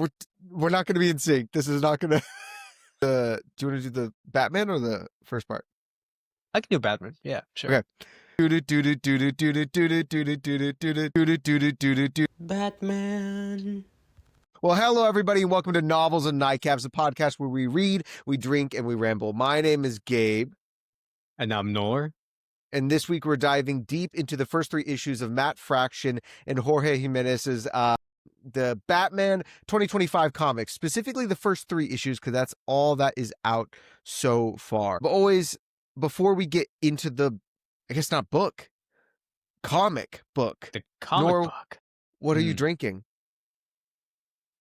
We're, we're not going to be in sync. This is not going to... do you want to do the Batman or the first part? I can do Batman. Yeah, sure. Okay. Batman. Well, hello, everybody, and welcome to Novels and Nightcaps, a podcast where we read, we drink, and we ramble. My name is Gabe. And I'm Nor. And this week we're diving deep into the first three issues of Matt Fraction and Jorge Jimenez's the Batman 2025 comics, specifically the first three issues, because that's all that is out so far. But always, before we get into the, I guess not book, comic book. The comic book. What are you drinking?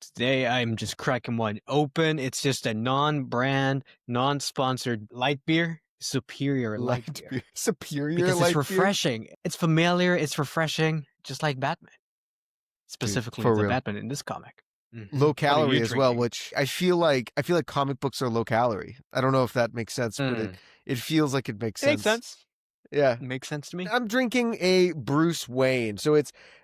Today I'm just cracking one open. It's just a non-brand, non-sponsored light beer. Superior light beer. Superior because light it's refreshing. Beer? It's familiar. It's refreshing, just like Batman. Specifically, dude, the real. Batman in this comic. Low calorie as well, which I feel like comic books are low calorie. I don't know if that makes sense, but it feels like it makes sense. Makes sense. Yeah, it makes sense to me. I'm drinking a Bruce Wayne,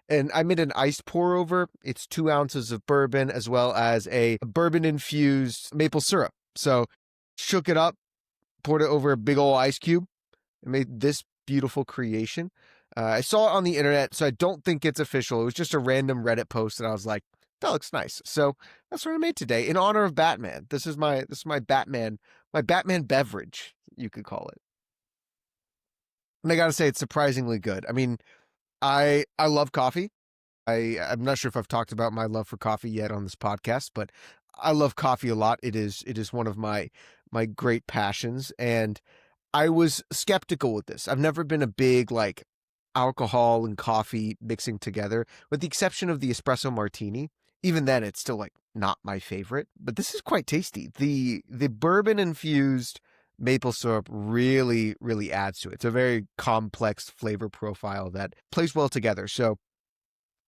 and I made an iced pour over. It's 2 ounces of bourbon as well as a bourbon infused maple syrup. So shook it up, poured it over a big old ice cube, and made this beautiful creation. I saw it on the internet, so I don't think it's official. It was just a random Reddit post, and I was like, that looks nice. So that's what I made today in honor of Batman. This is my Batman beverage, you could call it. And I gotta say, it's surprisingly good. I mean, I love coffee. I'm not sure if I've talked about my love for coffee yet on this podcast, but I love coffee a lot. It is one of my great passions, and I was skeptical with this. I've never been a big alcohol and coffee mixing together, with the exception of the espresso martini. Even then, it's still not my favorite, but this is quite tasty. The bourbon infused maple syrup really, really adds to it. It's a very complex flavor profile that plays well together. So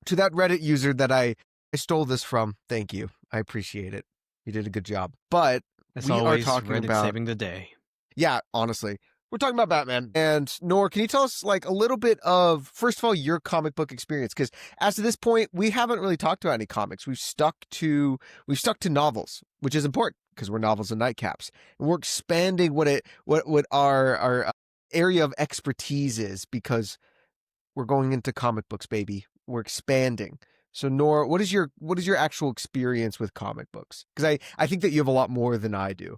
to that Reddit user that I stole this from, thank you. I appreciate it. You did a good job. But as we always, are talking Reddit about saving the day. Yeah, honestly. We're talking about Batman. And Nor, can you tell us a little bit of, first of all, your comic book experience? Because as to this point, we haven't really talked about any comics. We've stuck to novels, which is important because we're Novels and Nightcaps. And we're expanding what our area of expertise is, because we're going into comic books, baby. We're expanding. So Nor, what is your actual experience with comic books? Because I think that you have a lot more than I do.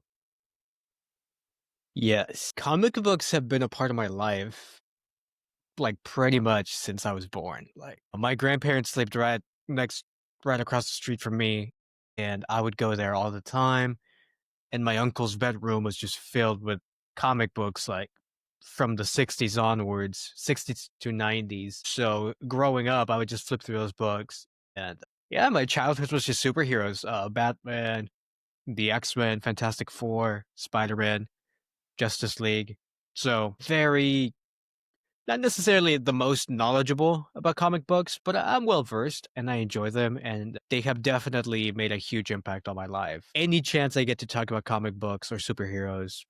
Yes, comic books have been a part of my life, pretty much since I was born. My grandparents lived right across the street from me, and I would go there all the time. And my uncle's bedroom was just filled with comic books, from the 60s onwards, 60s to 90s. So growing up, I would just flip through those books. And yeah, my childhood was just superheroes. Batman, the X-Men, Fantastic Four, Spider-Man, Justice League. So very, not necessarily the most knowledgeable about comic books, but I'm well versed and I enjoy them, and they have definitely made a huge impact on my life. Any chance I get to talk about comic books or superheroes,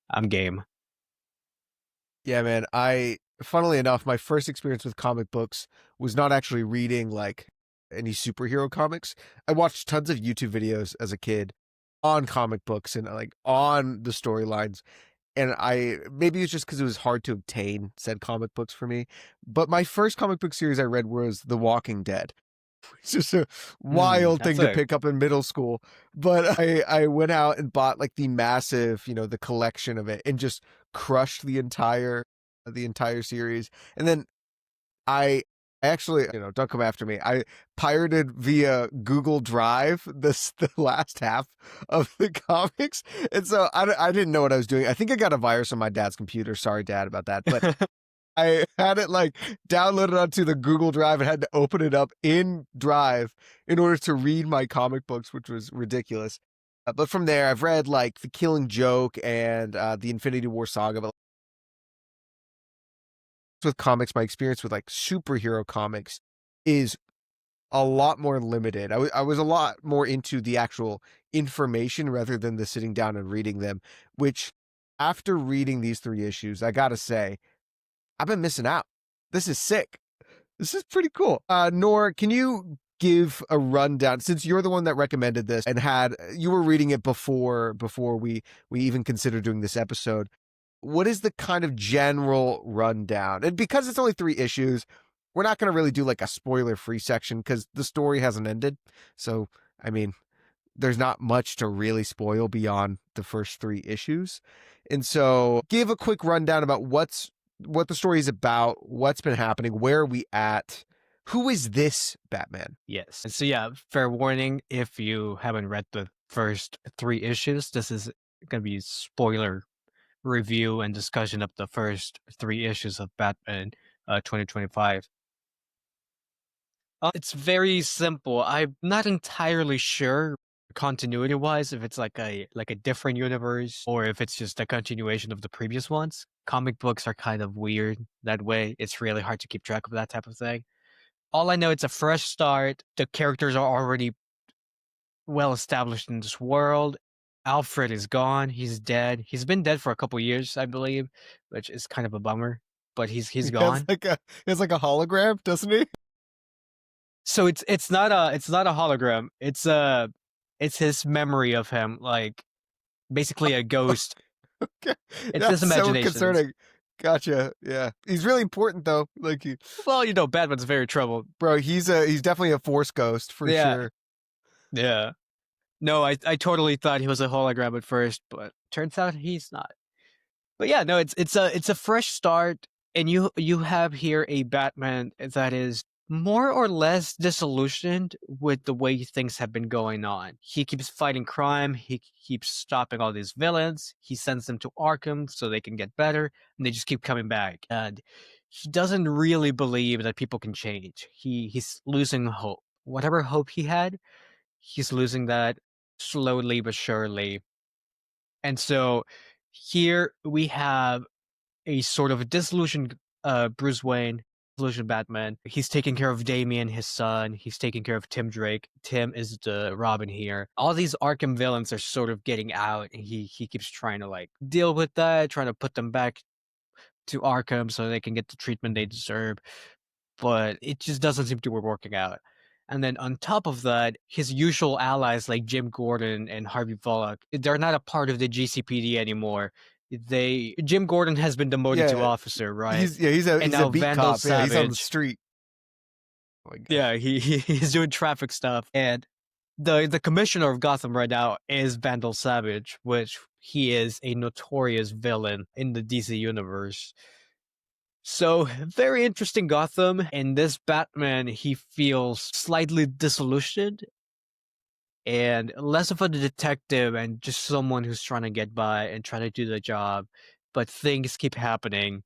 I'm game. Yeah, man. Funnily enough, my first experience with comic books was not actually reading any superhero comics. I watched tons of YouTube videos as a kid on comic books and on the storylines. And maybe it's just because it was hard to obtain said comic books for me. But my first comic book series I read was The Walking Dead. It's just a wild thing to pick up in middle school. But I went out and bought the massive, the collection of it, and just crushed the entire series. And then I actually, don't come after me, I pirated via Google Drive the last half of the comics. And so I didn't know what I was doing. I think I got a virus on my dad's computer. Sorry, Dad, about that. But I had it downloaded onto the Google Drive and had to open it up in Drive in order to read my comic books, which was ridiculous. But from there, I've read The Killing Joke and the Infinity War saga. But with comics, my experience with superhero comics is a lot more limited. I was a lot more into the actual information rather than the sitting down and reading them, which after reading these 3 issues, I gotta say, I've been missing out. This is sick. This is pretty cool. Nor, can you give a rundown, since you're the one that recommended this and you were reading it before we even considered doing this episode. What is the kind of general rundown? And because it's only 3 issues, we're not going to really do like a spoiler free section because the story hasn't ended. So, I mean, there's not much to really spoil beyond the first 3 issues. And so give a quick rundown about what the story is about, what's been happening, where are we at, who is this Batman? Yes. And so yeah, fair warning, if you haven't read the first 3 issues, this is gonna be spoiler review and discussion of the first 3 issues of Batman 2025. It's very simple. I'm not entirely sure continuity wise if it's like a different universe or if it's just a continuation of the previous ones. Comic books are kind of weird that way. It's really hard to keep track of that type of thing. All I know, it's a fresh start. The characters are already well established in this world. Alfred is gone. He's dead. He's been dead for a couple years, I believe, which is kind of a bummer. But he's He gone. has like a hologram, doesn't he? So it's not a hologram. It's his memory of him, like basically a ghost. Okay. It's his That's so imagination. concerning. Gotcha. Yeah. He's really important though. Like Well, Batman's very troubled. bro, he's definitely a force ghost for Yeah. sure. Yeah. No, I totally thought he was a hologram at first, but turns out he's not. But yeah, no, it's a fresh start, and you have here a Batman that is more or less disillusioned with the way things have been going on. He keeps fighting crime, he keeps stopping all these villains, he sends them to Arkham so they can get better, and they just keep coming back. And he doesn't really believe that people can change. He's losing hope. Whatever hope he had, he's losing that slowly but surely. And so here we have a sort of disillusioned Bruce Wayne, disillusioned Batman. He's taking care of Damian, his son. He's taking care of Tim Drake. Tim is the Robin here. All these Arkham villains are sort of getting out, and he keeps trying to like deal with that, trying to put them back to Arkham so they can get the treatment they deserve. But it just doesn't seem to be working out. And then on top of that, his usual allies like Jim Gordon and Harvey Bullock, they're not a part of the GCPD anymore. Jim Gordon has been demoted to Yeah. officer, right? He's a And he's now a beat Vandal cop. Yeah, he's on the Savage, street. Oh my God. yeah, he's doing traffic stuff. And the commissioner of Gotham right now is Vandal Savage, which he is a notorious villain in the DC universe. So, very interesting Gotham. And this Batman, he feels slightly disillusioned and less of a detective and just someone who's trying to get by and trying to do the job. But things keep happening.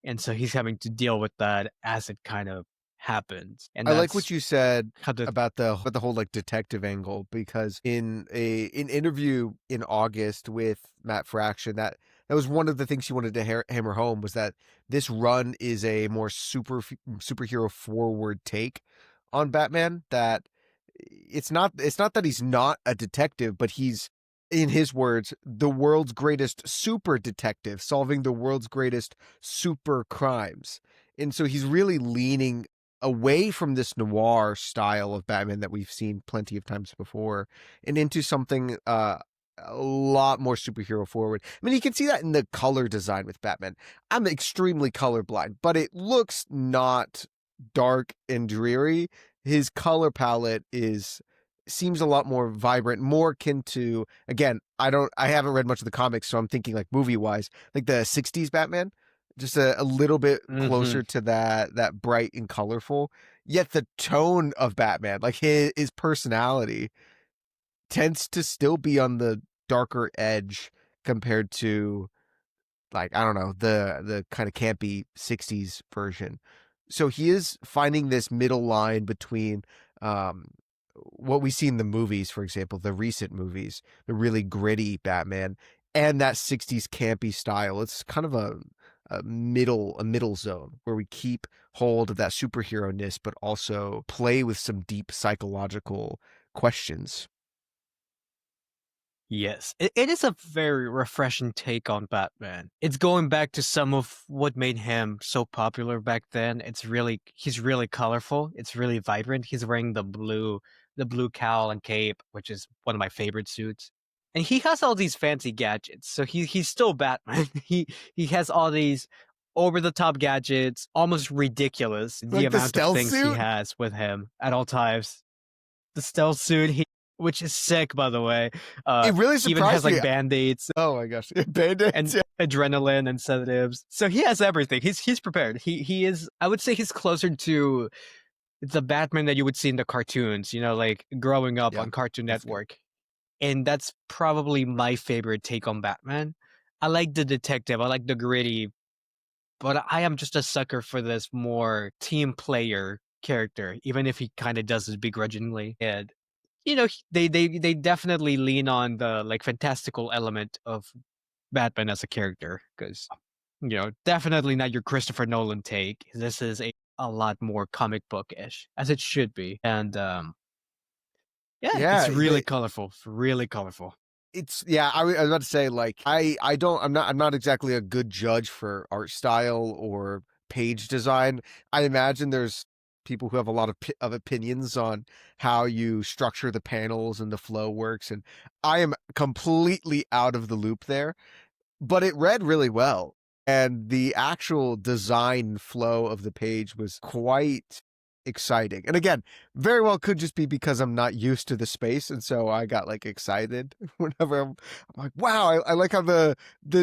And so he's having to deal with that as it kind of happens. And I like what that's you said how the about the whole like detective angle, because in an interview in August with Matt Fraction, that was one of the things he wanted to hammer home, was that this run is a more superhero forward take on Batman. That it's not that he's not a detective, but he's, in his words, the world's greatest super detective, solving the world's greatest super crimes. And so he's really leaning away from this noir style of Batman that we've seen plenty of times before and into something a lot more superhero forward. I mean, you can see that in the color design with Batman. I'm extremely colorblind, but it looks not dark and dreary. His color palette seems a lot more vibrant, more akin to, again, I haven't read much of the comics, so I'm thinking like movie wise, like the 60s Batman, just a little bit closer to that bright and colorful. Yet the tone of Batman, like his personality, tends to still be on the darker edge compared to, like, I don't know, the kind of campy 60s version. So he is finding this middle line between um what we see in the movies, for example, the recent movies, the really gritty Batman, and that 60s campy style. It's kind of a middle zone where we keep hold of that superhero-ness, but also play with some deep psychological questions. Yes, it is a very refreshing take on Batman. It's going back to some of what made him so popular back then. He's really colorful. It's really vibrant. He's wearing the blue cowl and cape, which is one of my favorite suits. And he has all these fancy gadgets. So he's still Batman. He has all these over the top gadgets, almost ridiculous the Like the amount of stealth things he suit? has with him at all times. The stealth suit, which is sick, by the way. It really He even has surprised me. like band-aids Oh my gosh. Band-Aids. and adrenaline and sedatives. So he has everything. He's prepared. He is, I would say he's closer to the Batman that you would see in the cartoons, like growing up Yeah, on Cartoon that's good. Network. And that's probably my favorite take on Batman. I like the detective, I like the gritty, but I am just a sucker for this more team player character, even if he kind of does it begrudgingly. And they definitely lean on the like fantastical element of Batman as a character because definitely not your Christopher Nolan take. This is a lot more comic book-ish, as it should be. And yeah, it's Yeah, really colorful, really colorful. it's yeah, I was about to say like I'm not exactly a good judge for art style or page design. I imagine there's people who have a lot of opinions on how you structure the panels and the flow works, and I am completely out of the loop there. But it read really well. And the actual design flow of the page was quite exciting. And again, very well could just be because I'm not used to the space. And so I got like excited whenever I'm like, wow, I like how the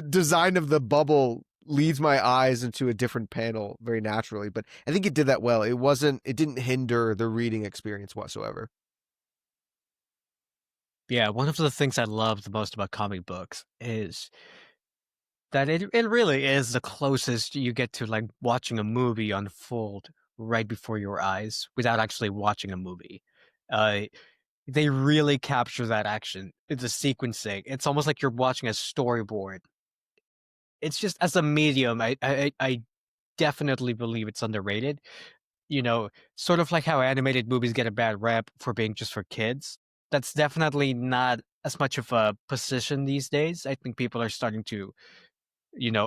design of the bubble leads my eyes into a different panel very naturally. But I think it did that well. It didn't hinder the reading experience whatsoever. Yeah, one of the things I love the most about comic books is that it really is the closest you get to like watching a movie unfold right before your eyes without actually watching a movie. Uh, they really capture that action. The sequencing. It's almost like you're watching a storyboard. It's just as a medium, I definitely believe it's underrated. Sort of like how animated movies get a bad rep for being just for kids. That's definitely not as much of a position these days. I think people are starting to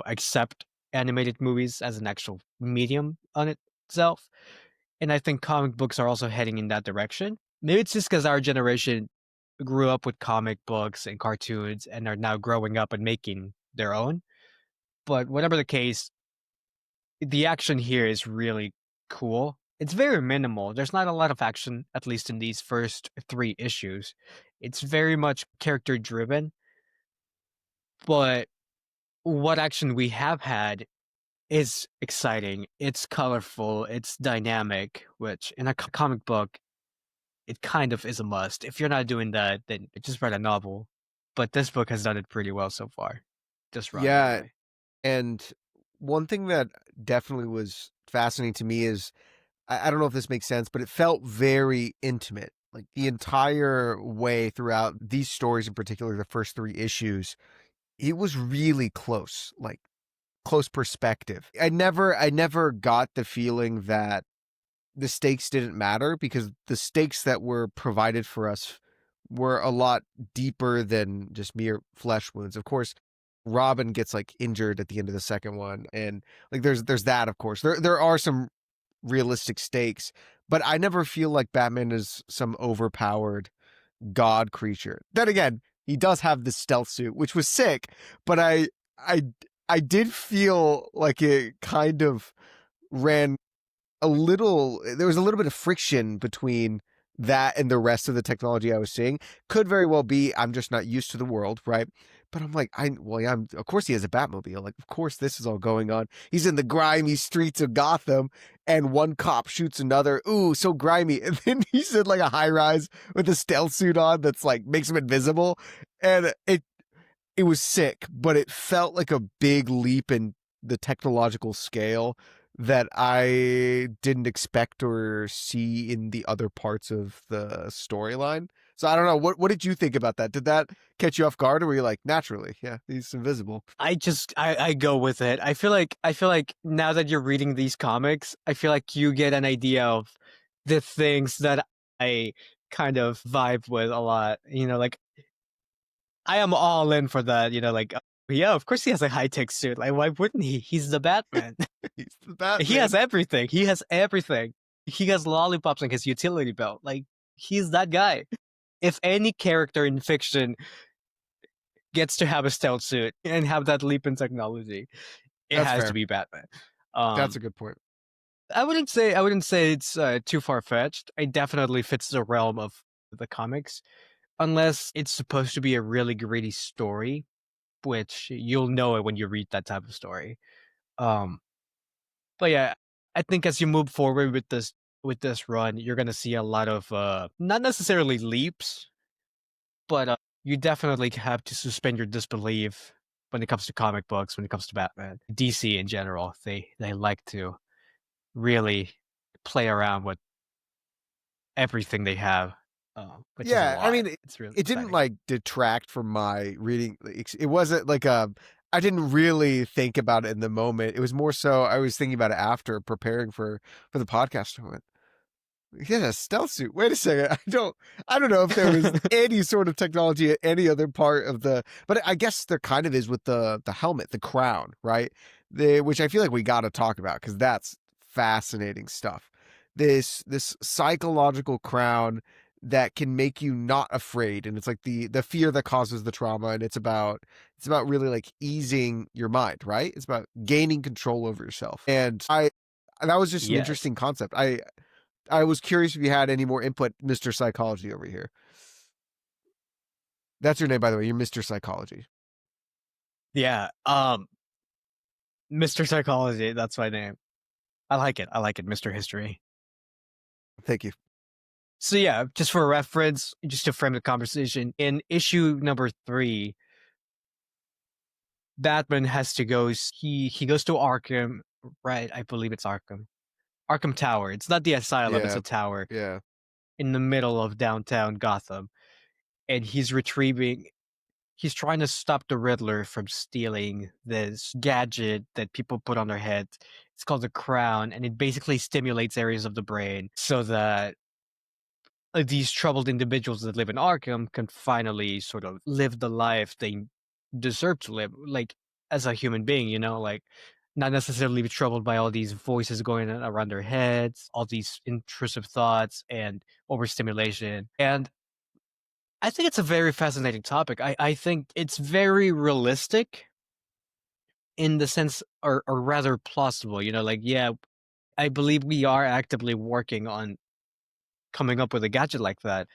accept animated movies as an actual medium on itself. And I think comic books are also heading in that direction. Maybe it's just because our generation grew up with comic books and cartoons and are now growing up and making their own. But whatever the case, the action here is really cool. It's very minimal. There's not a lot of action, at least in these first three issues. It's very much character driven, but what action we have had is exciting. It's colorful. It's dynamic, which in a comic book, it kind of is a must. If you're not doing that, then just write a novel. But this book has done it pretty well so far. This run, Yeah. anyway. And one thing that definitely was fascinating to me is I don't know if this makes sense, but it felt very intimate. Like the entire way throughout these stories, in particular, the first three issues, it was really close, like close perspective. I never got the feeling that the stakes didn't matter because the stakes that were provided for us were a lot deeper than just mere flesh wounds. Of course, Robin gets like injured at the end of the second one, and like there's that. Of course, there are some realistic stakes, but I never feel like Batman is some overpowered god creature. Then again, he does have the stealth suit, which was sick, but I I did feel like it kind of ran there was a little bit of friction between that and the rest of the technology I was seeing. Could very well be I'm just not used to the world, right? But I'm like, well, yeah, of course he has a Batmobile. Like, of course this is all going on. He's in the grimy streets of Gotham, and one cop shoots another. Ooh, so grimy. And then he's in like a high rise with a stealth suit on that's like makes him invisible. And it was sick, but it felt like a big leap in the technological scale that I didn't expect or see in the other parts of the storyline. So I don't know. What did you think about that? Did that catch you off guard, or were you like, naturally, yeah, he's invisible? I go with it. I feel like now that you're reading these comics, I feel like you get an idea of the things that I kind of vibe with a lot. Like I am all in for that. Like, yeah, of course he has a high tech suit. Like, why wouldn't he? He's the Batman. He's the He has Batman. everything. He has everything. He has lollipops in his utility belt. Like, he's that guy. If any character in fiction gets to have a stealth suit and have that leap in technology, it That's has to fair. be Batman. That's a Um, good point. I wouldn't say it's too far fetched. It definitely fits the realm of the comics, unless it's supposed to be a really gritty story, which you'll know it when you read that type of story. Um, but yeah, I think as you move forward with this run, you're gonna see a lot of not necessarily leaps, but you definitely have to suspend your disbelief when it comes to comic books, when it comes to Batman, DC in general. They like to really play around with everything they have, which is a Yeah, I lot. mean, It's really it didn't exciting. like detract from my reading. It wasn't like a. I didn't really think about it in the moment. It was more so I was thinking about it after preparing for the podcast. I went, he has a stealth suit. Wait a second. I don't know if there was any sort of technology at any other part of the, but I guess there kind of is with the helmet, the crown, right? Which I feel like we got to talk about because that's fascinating stuff. This psychological crown that can make you not afraid, and it's like the fear that causes the trauma, and it's about really like easing your mind, right? It's about gaining control over yourself, and I that was just an Yes. interesting concept. I was curious if you had any more input, Mr. Psychology over here. That's your name, by the way. You're Mr. Psychology. Yeah. Mr. Psychology, that's my name. I like it. I like it, Mr. History. Thank you. So yeah, just for reference, just to frame the conversation, in issue number 3, Batman has to go. He goes to Arkham, right? I believe it's Arkham. Arkham Tower. It's not the asylum. It's Yeah. a tower Yeah. in the middle of downtown Gotham, and he's retrieving. He's trying to stop the Riddler from stealing this gadget that people put on their heads. It's called the crown, and it basically stimulates areas of the brain so that these troubled individuals that live in Arkham can finally sort of live the life they deserve to live, like as a human being, like not necessarily be troubled by all these voices going on around their heads, all these intrusive thoughts and overstimulation. And I think it's a very fascinating topic. I think it's very realistic in the sense, or rather plausible, like, yeah, I believe we are actively working on coming up with a gadget like that.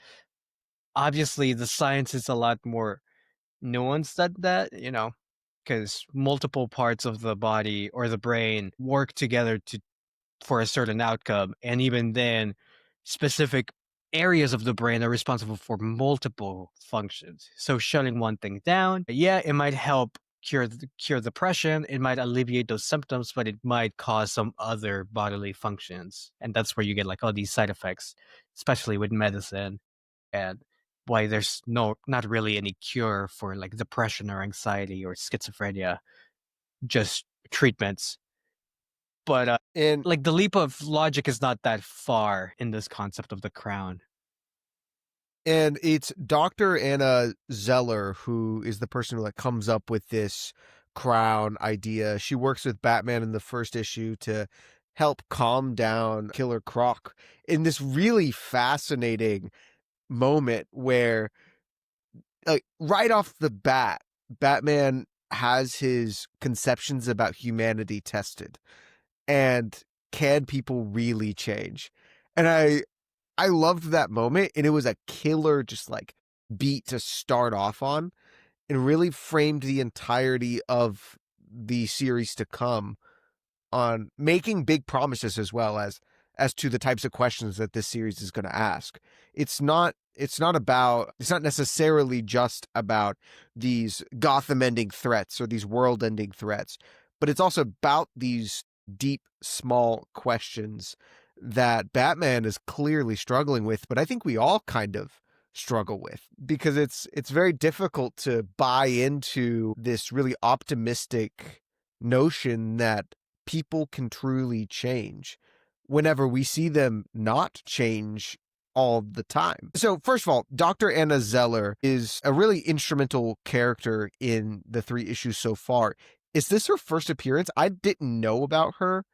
Obviously, the science is a lot more nuanced than that, because multiple parts of the body or the brain work together for a certain outcome. And even then, specific areas of the brain are responsible for multiple functions. So shutting one thing down, yeah, it might help cure depression, it might alleviate those symptoms, but it might cause some other bodily functions. And that's where you get like all these side effects, especially with medicine, and why there's not really any cure for like depression or anxiety or schizophrenia, just treatments. But And like the leap of logic is not that far in this concept of the crown. and it's Dr. Anna Zeller who is the person who like comes up with this crown idea. She works with Batman in the first issue to help calm down Killer Croc in this really fascinating moment where like right off the bat, Batman has his conceptions about humanity tested, and can people really change? And I loved that moment, and it was a killer just like beat to start off on, and really framed the entirety of the series to come on making big promises as to the types of questions that this series is going to ask. It's not necessarily just about these Gotham ending threats or these world ending threats, but it's also about these deep small questions that Batman is clearly struggling with, but I think we all kind of struggle with because it's very difficult to buy into this really optimistic notion that people can truly change whenever we see them not change all the time. So, first of all, Dr. Anna Zeller is a really instrumental character in the 3 issues so far. Is this her first appearance? I didn't know about her.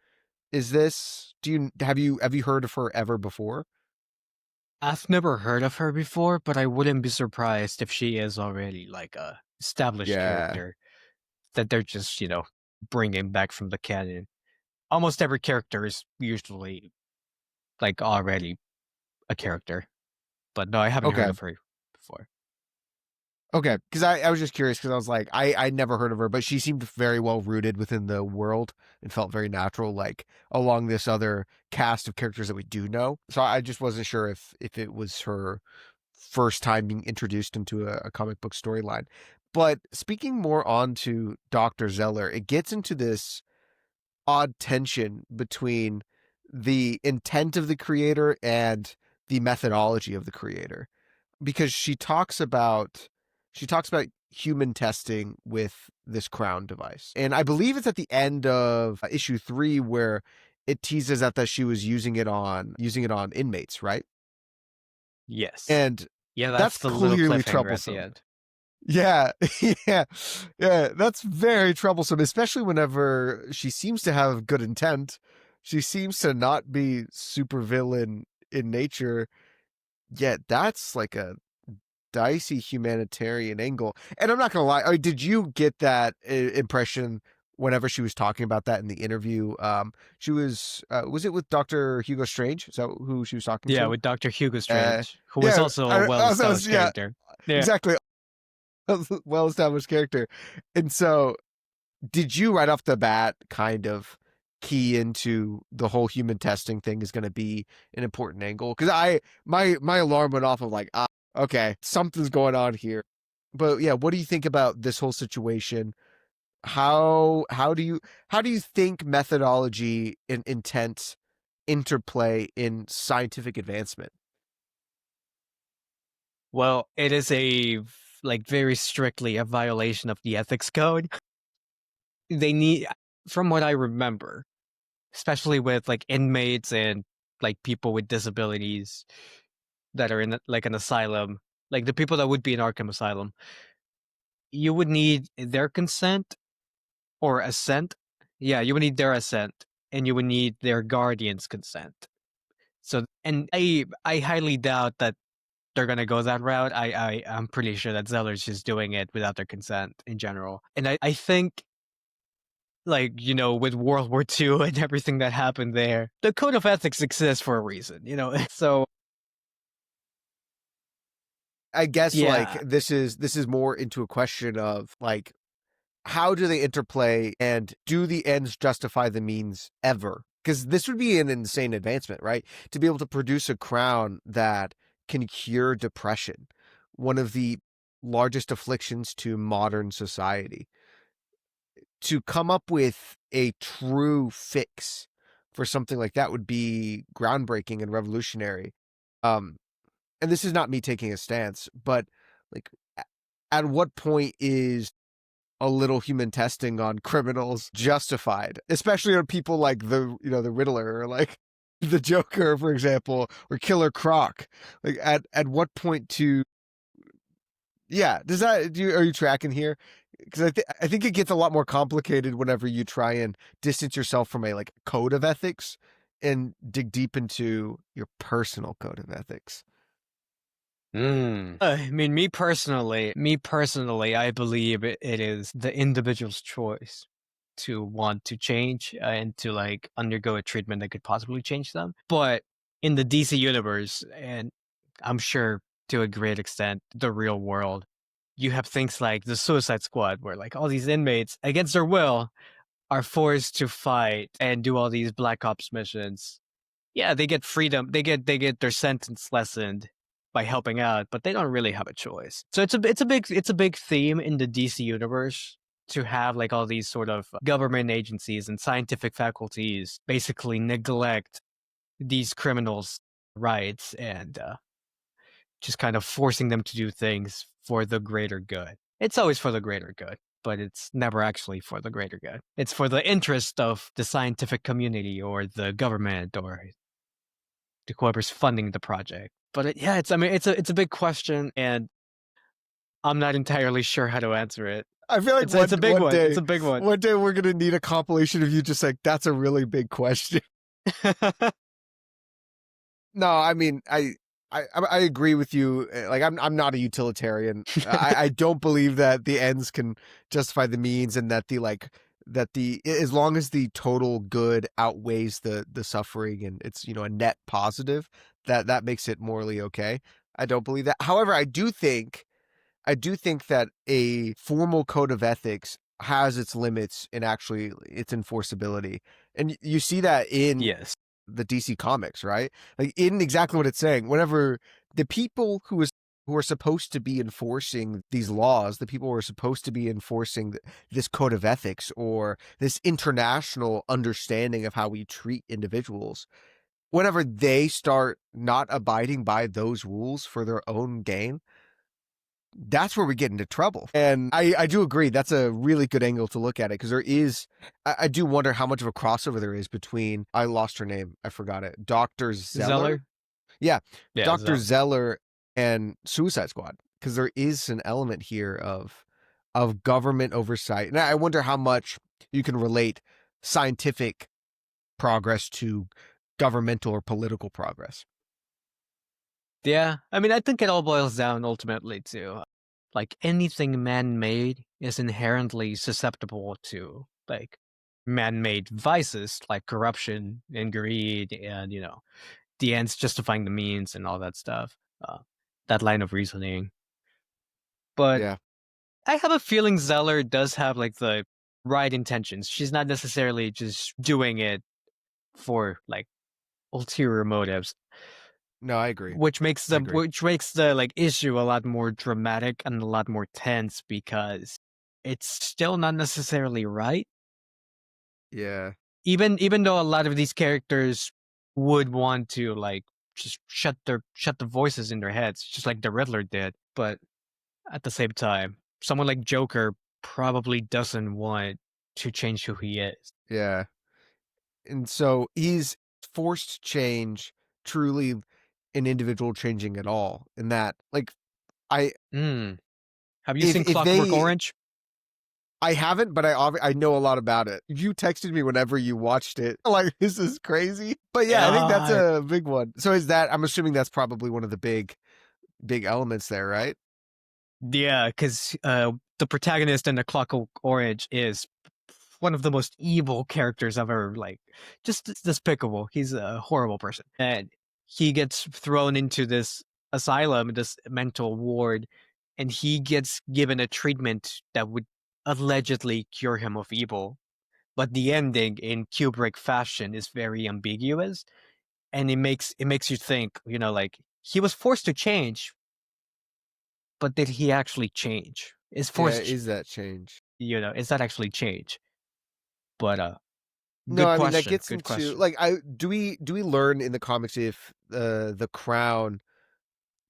Is this have you heard of her ever before? I've never heard of her before, but I wouldn't be surprised if she is already like a established Yeah. character that they're just, bringing back from the canon. Almost every character is usually like already a character, but no, I haven't heard Okay. of her before. Okay, because I was just curious because I was like, I never heard of her, but she seemed very well rooted within the world and felt very natural, like along this other cast of characters that we do know. So I just wasn't sure if it was her first time being introduced into a comic book storyline. But speaking more on to Dr. Zeller, it gets into this odd tension between the intent of the creator and the methodology of the creator because she talks about human testing with this crown device. And I believe it's at the end of issue 3 where it teases out that she was using it on inmates, right? Yes. And Yeah, that's that's the little clearly cliffhanger at the troublesome. end. Yeah. Yeah. Yeah, that's very troublesome, especially whenever she seems to have good intent. She seems to not be super villain in nature, yet that's like a dicey humanitarian angle. And I'm not gonna lie, did you get that impression whenever she was talking about that in the interview? She was it with Dr. Hugo Strange? Is that who she was talking Yeah, to? with Dr. Hugo Uh, Strange, who was yeah, also a well-established yeah, character. Yeah. exactly, well established character. And so, did you right off the bat kind of key into the whole human testing thing is going to be an important angle? Because my alarm went off of like, okay, something's going on here. But yeah, what do you think about this whole situation? How do you think methodology and intent interplay in scientific advancement? Well, it is like very strictly a violation of the ethics code. They need, from what I remember, especially with like inmates and like people with disabilities that are in like an asylum, like the people that would be in Arkham Asylum, you would need their consent or assent. Yeah, you would need their assent and you would need their guardian's consent. So, and I highly doubt that they're gonna go that route. I'm pretty sure that Zeller's just doing it without their consent in general. And I think like, with World War II and everything that happened there, the code of ethics exists for a reason, So I guess like yeah. this is more into a question of like how do they interplay and do the ends justify the means ever? Because this would be an insane advancement, right? To be able to produce a crown that can cure depression, one of the largest afflictions to modern society. To come up with a true fix for something like that would be groundbreaking and revolutionary. Um, and this is not me taking a stance, but like, at what point is a little human testing on criminals justified, especially on people like the Riddler or like the Joker, for example, or Killer Croc? Like, at what point to yeah, are you tracking here? Because I think it gets a lot more complicated whenever you try and distance yourself from a like code of ethics and dig deep into your personal code of ethics. I mean, me personally, I believe it is the individual's choice to want to change and to like undergo a treatment that could possibly change them. But in the DC universe, and I'm sure to a great extent, the real world, you have things like the Suicide Squad, where like all these inmates, against their will, are forced to fight and do all these Black Ops missions. Yeah, they get freedom. They get their sentence lessened by helping out, but they don't really have a choice. So it's a big theme in the DC universe to have like all these sort of government agencies and scientific faculties basically neglect these criminals' rights and just kind of forcing them to do things for the greater good. It's always for the greater good, but it's never actually for the greater good. It's for the interest of the scientific community or the government or whoever's funding the project. Yeah, it's I mean it's a big question, and I'm not entirely sure how to answer it. I feel like It's a big one. It's a big one. one day we're gonna need a compilation of you just like, that's a really big question. No, I mean, I agree with you. Like, I'm not a utilitarian. I don't believe that the ends can justify the means, and that the as long as the total good outweighs the suffering, and it's, you know, a net positive, that makes it morally okay. I don't believe that. However, I do think that a formal code of ethics has its limits in actually its enforceability, and you see that in Yes. the DC comics, right? Like, in exactly what it's saying. Whenever the people who are supposed to be enforcing these laws, the people who are supposed to be enforcing this code of ethics, or this international understanding of how we treat individuals, whenever they start not abiding by those rules for their own gain, that's where we get into trouble. And I do agree. That's a really good angle to look at it, because I do wonder how much of a crossover there is between, I lost her name, I forgot it, Dr. Zeller? Zeller? Yeah, Yeah, Dr. Zeller. Zeller and Suicide Squad, because there is an element here of government oversight. And I wonder how much you can relate scientific progress to governmental or political progress. Yeah, I mean, I think it all boils down ultimately to like anything man-made is inherently susceptible to like man-made vices like corruption and greed and the ends justifying the means and all that stuff. That line of reasoning. But Yeah. I have a feeling Zeller does have like the right intentions. She's not necessarily just doing it for like ulterior motives. No, I agree. Which makes I the agree. which makes the, like, issue a lot more dramatic and a lot more tense because it's still not necessarily right. Yeah. Even though a lot of these characters would want to, like, just shut the voices in their heads, just like the Riddler did, but at the same time, someone like Joker probably doesn't want to change who he is. Yeah. And so he's forced change, truly an individual changing at all. In that, like, I Mm. Have you seen if Clockwork they Orange? I haven't, but I know a lot about it. You texted me whenever you watched it. Like, this is crazy. But yeah, I think that's Ah, a big one. So is that, I'm assuming that's probably one of the big elements there, right? yeah, because the protagonist in the Clockwork Orange is one of the most evil characters I've ever like. Just despicable. He's a horrible person, and he gets thrown into this asylum, this mental ward, and he gets given a treatment that would allegedly cure him of evil. But the ending in Kubrick fashion is very ambiguous, and it makes you think. Like he was forced to change, but did he actually change? Is Yeah, forced, is that change? is that actually change? But No, good I mean, that question. gets Good into, question. like, I do we learn in the comics if the crown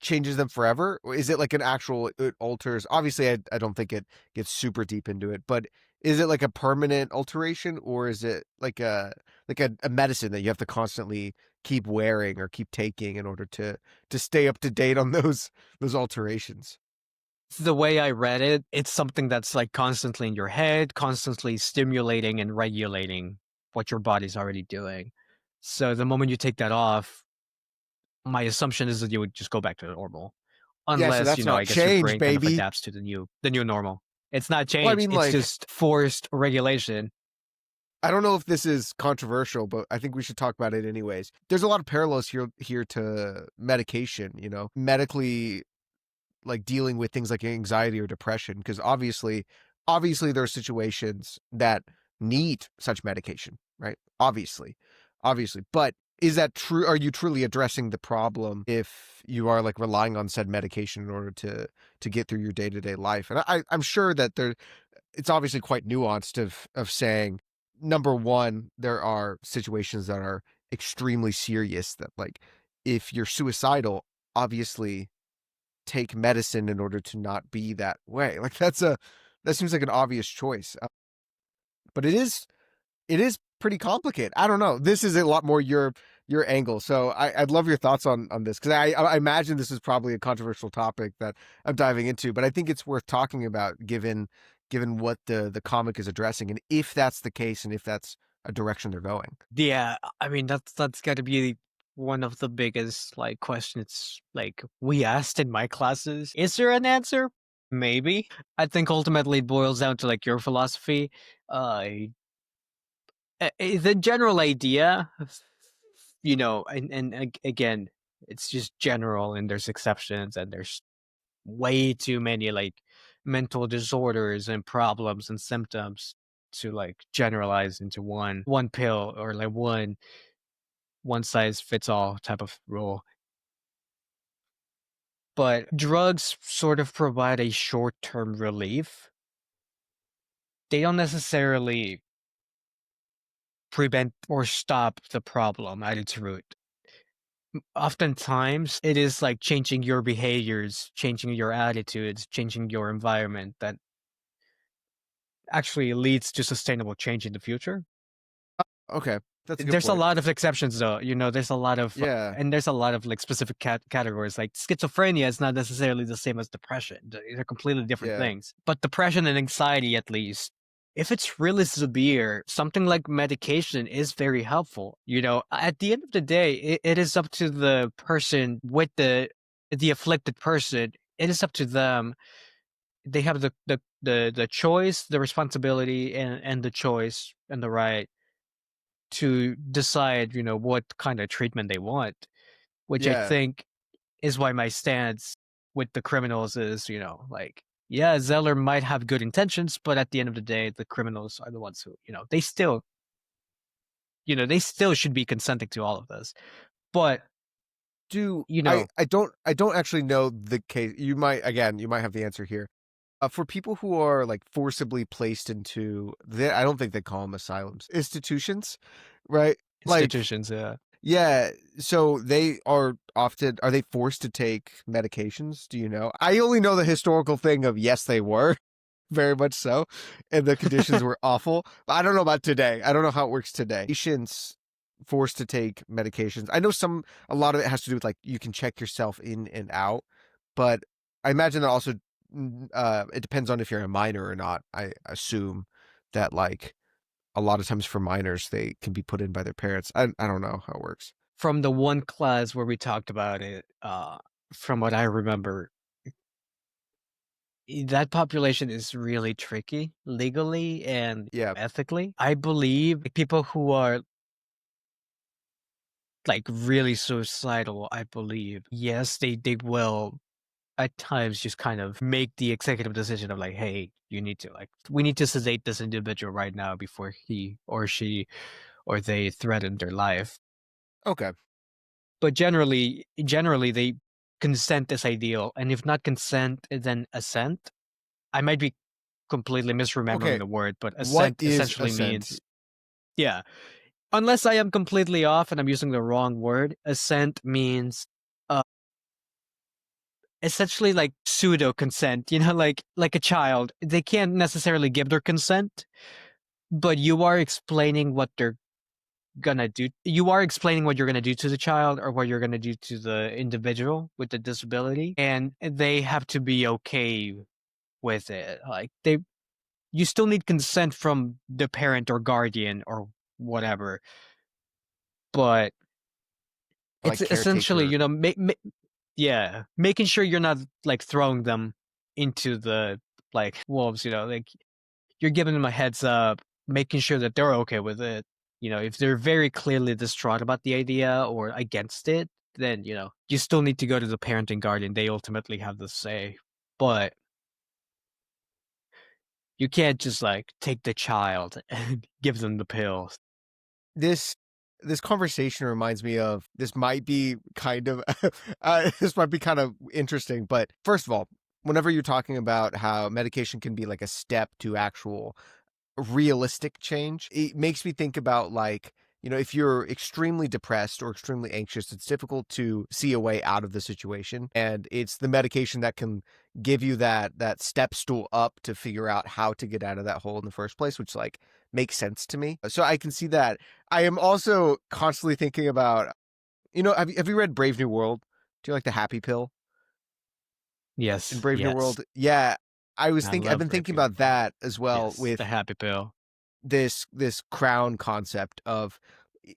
changes them forever? Or is it like an actual, it alters? Obviously, I don't think it gets super deep into it, but is it like a permanent alteration, or is it like a medicine that you have to constantly keep wearing or keep taking in order to stay up to date on those alterations? The way I read it, it's something that's like constantly in your head, constantly stimulating and regulating what your body's already doing. So the moment you take that off, my assumption is that you would just go back to normal. Yeah, so Unless, that's I not guess your change, brain kind of baby. adapts to the new normal. It's not Well, I change, mean, it's like, just forced regulation. I don't know if this is controversial, but I think we should talk about it anyways. There's a lot of parallels here to medication, medically, like, dealing with things like anxiety or depression, because obviously there are situations that need such medication, right? Obviously, but is that true? Are you truly addressing the problem if you are, like, relying on said medication in order to get through your day-to-day life? And I'm sure that it's obviously quite nuanced of saying, number one, there are situations that are extremely serious, that, like, if you're suicidal, obviously take medicine in order to not be that way. Like, that seems like an obvious choice. But it is pretty complicated. I don't know. This is a lot more your angle. So I'd love your thoughts on this, because I imagine this is probably a controversial topic that I'm diving into, but I think it's worth talking about given what the comic is addressing, and if that's the case, and if that's a direction they're going. Yeah, I mean that's got to be one of the biggest like questions like we asked in my classes. Is there an answer? Maybe. I think ultimately it boils down to like your philosophy. The general idea, again, it's just general, and there's exceptions, and there's way too many like mental disorders and problems and symptoms to like generalize into one pill or like one size fits all type of rule. But drugs sort of provide a short-term relief. They don't necessarily prevent or stop the problem at its root. Oftentimes, it is like changing your behaviors, changing your attitudes, changing your environment that actually leads to sustainable change in the future. Okay, that's a good There's a point. lot of exceptions, though. There's a lot of Yeah, and there's a lot of like specific categories. Like schizophrenia is not necessarily the same as depression. They're completely different yeah, things. But depression and anxiety, at least, if it's really severe, something like medication is very helpful. At the end of the day, it is up to the person with the afflicted person. It is up to them. They have the choice, the responsibility, and the choice and the right to decide, what kind of treatment they want, which I yeah. think is why my stance with the criminals is, like, yeah, Zeller might have good intentions, but at the end of the day, the criminals are the ones who, they still should be consenting to all of this. But, Do you I? know, I don't actually know the case. You might have the answer here. For people who are like forcibly placed into, I don't think they call them asylums, institutions, right? Like, institutions, yeah. So are they forced to take medications? Do you know? I only know the historical thing of, yes, they were, very much so, and the conditions were awful. But I don't know about today. I don't know how it works today. Patients forced to take medications. I know a lot of it has to do with like you can check yourself in and out, but I imagine that also it depends on if you're a minor or not. I assume that like a lot of times for minors they can be put in by their parents. I don't know how it works. from the one class where we talked about it, from what I remember, that population is really tricky legally and Yeah. ethically. I believe people who are like really suicidal, I believe, yes, they will at times just kind of make the executive decision of like, hey, you need to like, we need to sedate this individual right now before he or she or they threaten their life. Okay. But generally they consent is ideal. And if not consent, then assent. I might be completely misremembering Okay. the word, but What assent is essentially assent? means, yeah. Unless I am completely off and I'm using the wrong word, assent means uh, essentially like pseudo consent, like a child. They can't necessarily give their consent, but you are explaining what they're gonna do. You are explaining what you're gonna do to the child or what you're gonna do to the individual with the disability, and they have to be okay with it. Like you still need consent from the parent or guardian or whatever, but it's Like essentially, caretaker. yeah, making sure you're not like throwing them into the like wolves, like you're giving them a heads up, making sure that they're okay with it. If they're very clearly distraught about the idea or against it, then, you still need to go to the parent and guardian. They ultimately have the say. But you can't just like take the child and give them the pills. this this conversation reminds me of, this might be kind of this might be kind of interesting, but first of all, whenever you're talking about how medication can be like a step to actual realistic change, it makes me think about like, if you're extremely depressed or extremely anxious, it's difficult to see a way out of the situation, and it's the medication that can give you that step stool up to figure out how to get out of that hole in the first place, which like makes sense to me. So I can see that. I am also constantly thinking about Have you read Brave New World? Do you like the happy pill in Yes, Brave New yes. World? Yeah, I I've love been thinking raping the about world. that as well Yes, the with happy pill. this crown concept of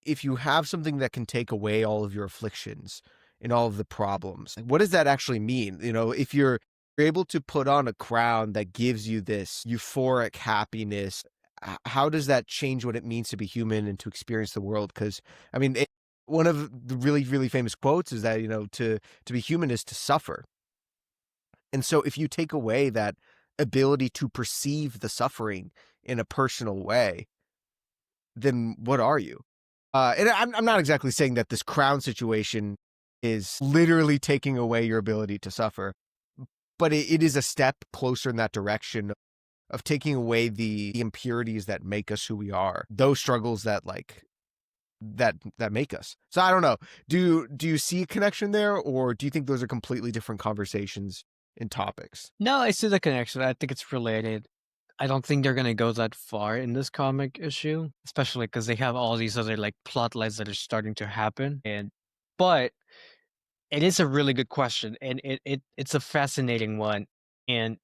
if you have something that can take away all of your afflictions and all of the problems, what does that actually mean? If you're able to put on a crown that gives you this euphoric happiness, how does that change what it means to be human and to experience the world? Because I mean, one of the really, really famous quotes is that to be human is to suffer. And so if you take away that ability to perceive the suffering in a personal way, then what are you? And I'm not exactly saying that this crown situation is literally taking away your ability to suffer, but it is a step closer in that direction of taking away the impurities that make us who we are, those struggles that make us. So I don't know. Do you see a connection there, or do you think those are completely different conversations and topics? No, I see the connection. I think it's related. I don't think they're gonna go that far in this comic issue, especially because they have all these other like plot lines that are starting to happen. But it is a really good question, and it's a fascinating one. And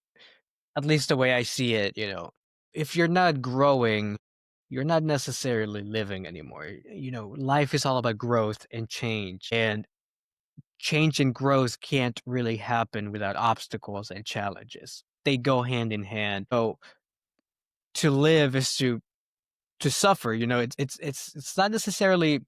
at least the way I see it, if you're not growing, you're not necessarily living anymore. Life is all about growth and change, and change and growth can't really happen without obstacles and challenges. They go hand in hand. So to live is to suffer. It's not necessarily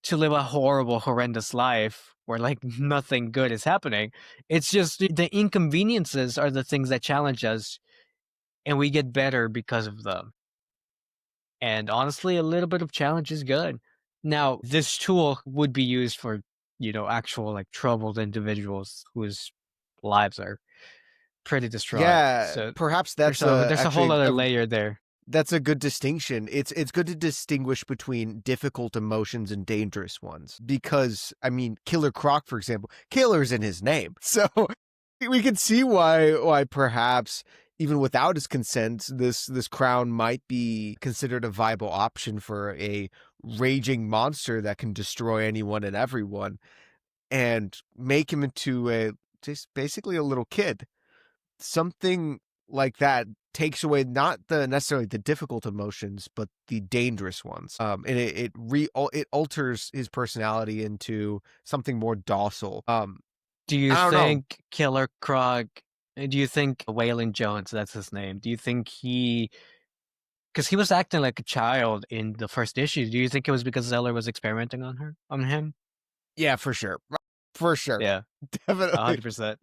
to live a horrible, horrendous life where like nothing good is happening. It's just the inconveniences are the things that challenge us, and we get better because of them. And honestly, a little bit of challenge is good. Now, this tool would be used for, actual like troubled individuals whose lives are pretty distraught. Yeah, So perhaps there's that's a there's a whole actually other a layer there. that's a good distinction. It's good to distinguish between difficult emotions and dangerous ones because I mean, Killer Croc, for example, killer's in his name, so we can see why perhaps even without his consent, this crown might be considered a viable option for a raging monster that can destroy anyone and everyone and make him into a just basically a little kid. Something like that takes away not the necessarily the difficult emotions, but the dangerous ones. And it alters his personality into something more docile. Do you I don't know. think Killer Croc? Do you think Waylon Jones, that's his name? Do you think because he was acting like a child in the first issue? Do you think it was because Zeller was experimenting on him? Yeah, for sure, for sure, Yeah, definitely. 100%.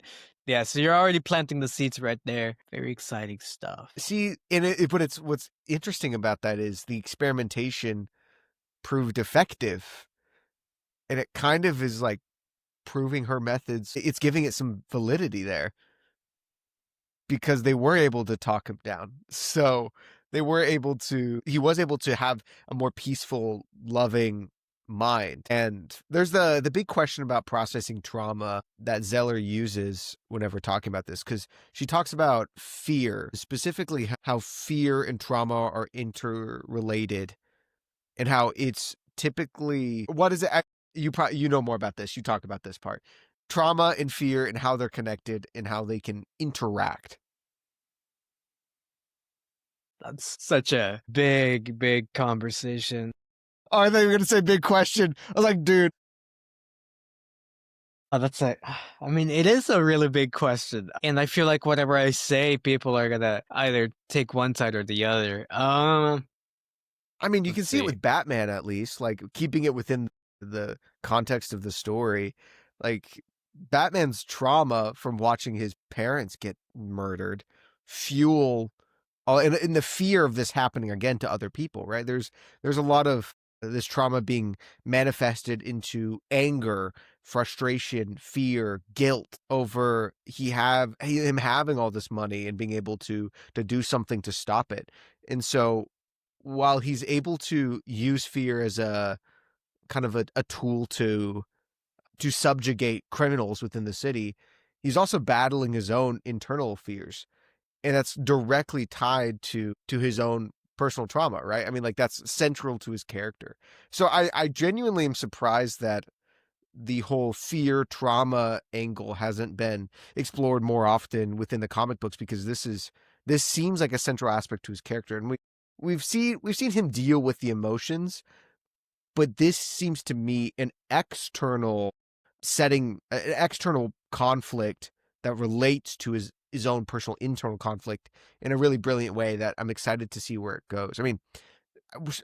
Yeah, so you're already planting the seeds right there. Very exciting stuff. See, but it's what's interesting about that is the experimentation proved effective, and it kind of is like proving her methods. It's giving it some validity there because they were able to talk him down. So he was able to have a more peaceful, loving mind. And there's the big question about processing trauma that Zeller uses whenever talking about this, because she talks about fear, specifically how fear and trauma are interrelated and how it's typically what is it? You know more about this. You talk about this part. Trauma and fear and how they're connected and how they can interact. That's such a big, big conversation. Oh, I thought you were gonna say big question. I was like, dude, Oh, that's a, I mean, it is a really big question. And I feel like whatever I say, people are gonna either take one side or the other. I mean, you Let's can see it see. with Batman at least, like keeping it within the context of the story. Like Batman's trauma from watching his parents get murdered fuel all in the fear of this happening again to other people, right? There's a lot of this trauma being manifested into anger, frustration, fear, guilt over him having all this money and being able to do something to stop it. And so while he's able to use fear as a kind of a tool to subjugate criminals within the city, he's also battling his own internal fears, and that's directly tied to his own personal trauma, right? I mean, like that's central to his character. So I genuinely am surprised that the whole fear trauma angle hasn't been explored more often within the comic books, because this seems like a central aspect to his character, and we've seen him deal with the emotions, but this seems to me an external setting, an external conflict that relates to his own personal internal conflict in a really brilliant way that I'm excited to see where it goes. I mean,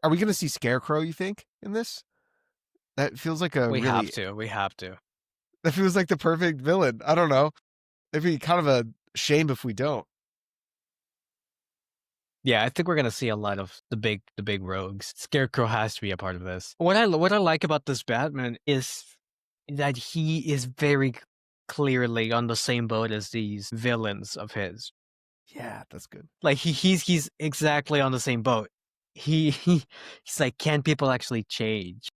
are we going to see Scarecrow, you think, in this? That feels like a We have really to. We have to. that feels like the perfect villain. I don't know. It'd be kind of a shame if we don't. Yeah, I think we're gonna see a lot of the big rogues. Scarecrow has to be a part of this. What I like about this Batman is that he is very clearly on the same boat as these villains of his. Yeah, that's good. Like he's exactly on the same boat. He's like, can people actually change?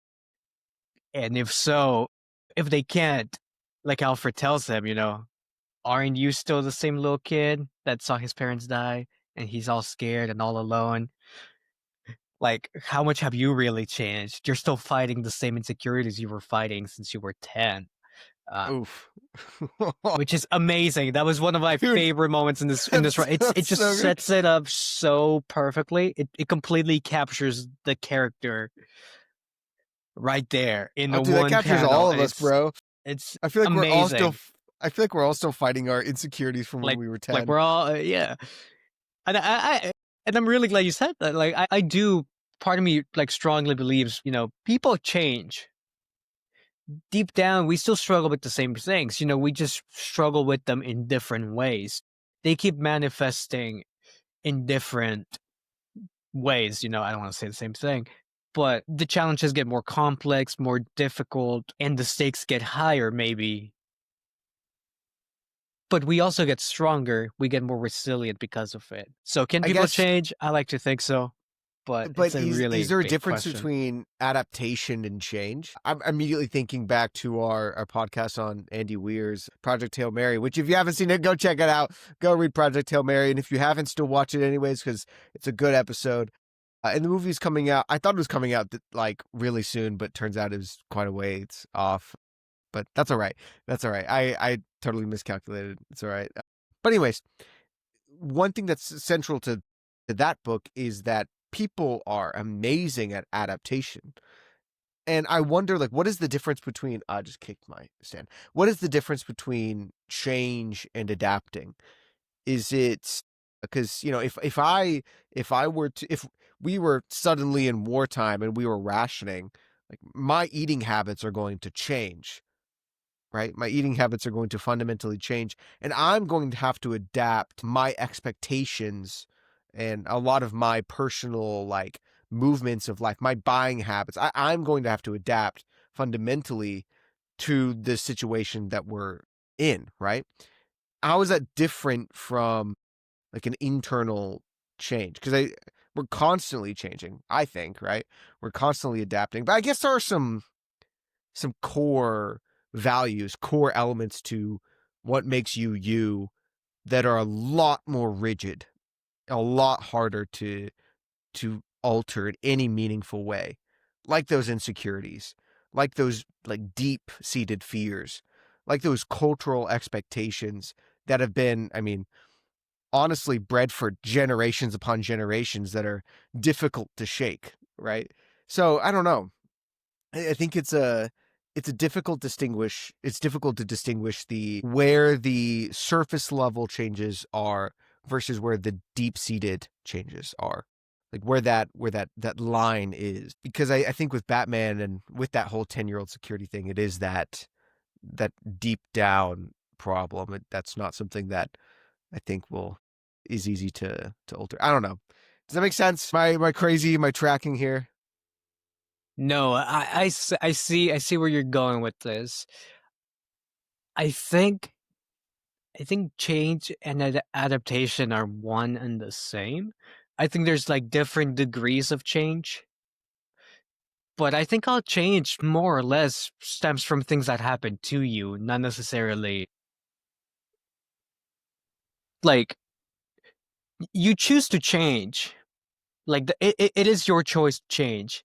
And if so, if they can't, like Alfred tells him, aren't you still the same little kid that saw his parents die and he's all scared and all alone? Like, how much have you really changed? You're still fighting the same insecurities you were fighting since you were 10. Uh, Oof. which is amazing. That was one of my Dude, favorite moments in this run. It that's just so good. sets it up so perfectly. It completely captures the character right there in Oh, the dude, that one captures panel. all of us, bro. It's I feel like we're all still. amazing. I feel like we're all still fighting our insecurities from when Like we were like 10. we're all yeah. And and I'm really glad you said that. Like I do. Part of me like strongly believes people change. Deep down, we still struggle with the same things. We just struggle with them in different ways. They keep manifesting in different ways. I don't want to say the same thing, but the challenges get more complex, more difficult, and the stakes get higher, maybe. But we also get stronger. We get more resilient because of it. So, can I people guess, change? I like to think so, but but it's a is really there a big difference question. between adaptation and change? I'm immediately thinking back to our podcast on Andy Weir's Project Hail Mary, which if you haven't seen it, go check it out. Go read Project Hail Mary, and if you haven't, still watch it anyways, because it's a good episode. And the movie's coming out. I thought it was coming out like really soon, but turns out it was quite a ways off. But that's all right. That's all right. I totally miscalculated. It's all right. But anyways, one thing that's central to that book is that people are amazing at adaptation. And I wonder, like, what is the difference between I just kicked my stand. What is the difference between change and adapting? Is it because if I were to if we were suddenly in wartime and we were rationing, like my eating habits are going to change, right? My eating habits are going to fundamentally change, and I'm going to have to adapt my expectations and a lot of my personal like movements of life, my buying habits. I'm going to have to adapt fundamentally to the situation that we're in, right? How is that different from like an internal change? Because we're constantly changing, I think, right? We're constantly adapting. But I guess there are some core values, core elements to what makes you you that are a lot more rigid, a lot harder to alter in any meaningful way. Like those insecurities, like those like deep-seated fears, like those cultural expectations that have been, I mean, honestly bred for generations upon generations that are difficult to shake, right? So I don't know. I think it's a difficult to distinguish the where the surface level changes are versus where the deep seated changes are. Like where that line is. Because I think with Batman and with that whole 10-year-old security thing, it is that deep down problem. That's not something that I think will is easy to alter. I don't know. Does that make sense? My tracking here? No, I see where you're going with this. I think I think change and adaptation are one and the same. I think there's like different degrees of change, but I think all change more or less stems from things that happen to you, not necessarily like you choose to change. Like it is your choice to change.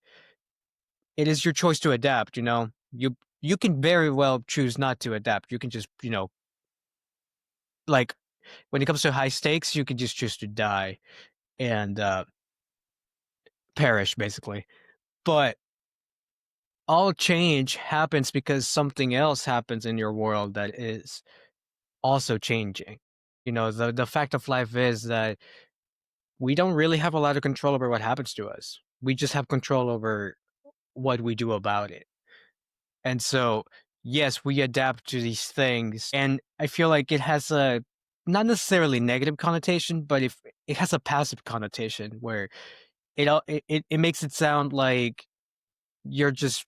It is your choice to adapt. You you can very well choose not to adapt. You can just, like when it comes to high stakes, you can just choose to die and perish, basically. But all change happens because something else happens in your world that is also changing. The fact of life is that we don't really have a lot of control over what happens to us. We just have control over what we do about it. And so, yes, we adapt to these things. And I feel like it has a not necessarily negative connotation, but if it has a passive connotation where it makes it sound like you're just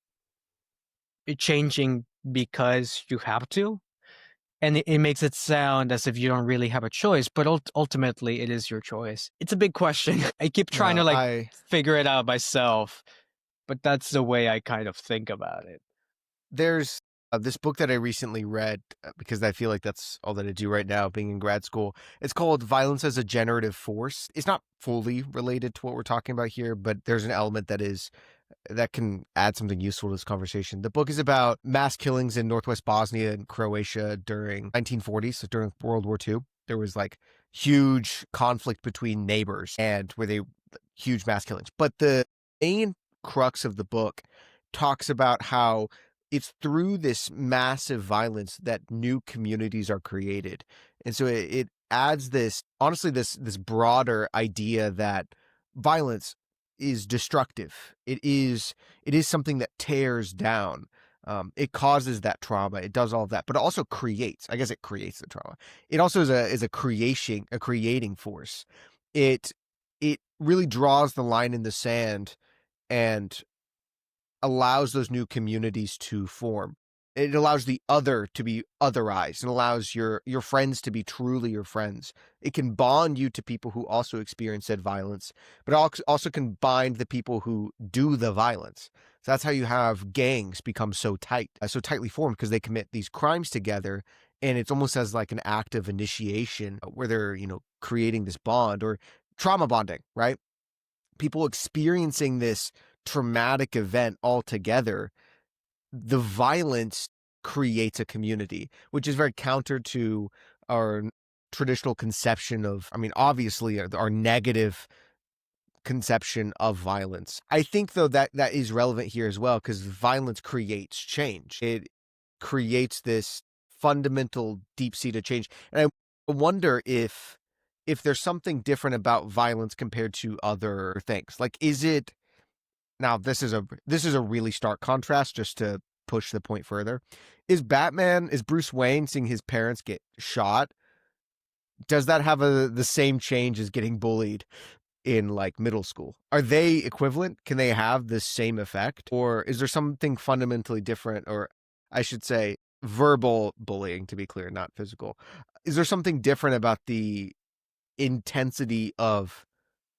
changing because you have to. And it makes it sound as if you don't really have a choice, but ultimately it is your choice. It's a big question. I keep trying to No, like I figure it out myself, but that's the way I kind of think about it. there's this book that I recently read because I feel like that's all that I do right now, being in grad school. It's called Violence as a Generative Force. It's not fully related to what we're talking about here, but there's an element that can add something useful to this conversation. The book is about mass killings in Northwest Bosnia and Croatia during 1940s, so during World War II. There was like huge conflict between neighbors and where they huge mass killings. But the main crux of the book talks about how it's through this massive violence that new communities are created. And so it adds this, honestly, this broader idea that violence is destructive. It is something that tears down. It causes that trauma. It does all of that, but it also creates. I guess it creates the trauma. It also is a creating force. It it really draws the line in the sand and allows those new communities to form. It allows the other to be otherized and allows your friends to be truly your friends. It can bond you to people who also experience said violence, but also can bind the people who do the violence. So that's how you have gangs become so tight, so tightly formed because they commit these crimes together, and it's almost as like an act of initiation where they're creating this bond or trauma bonding, right? People experiencing this traumatic event all together, the violence creates a community, which is very counter to our traditional conception of, I mean, obviously our negative conception of violence. I think though that is relevant here as well because violence creates change. It creates this fundamental deep-seated change. And I wonder if there's something different about violence compared to other things. Like is it now this is a really stark contrast just to push the point further. Is Bruce Wayne seeing his parents get shot? Does that have the same change as getting bullied in like middle school? Are they equivalent? Can they have the same effect? Or is there something fundamentally different, or I should say verbal bullying to be clear, not physical? Is there something different about the intensity of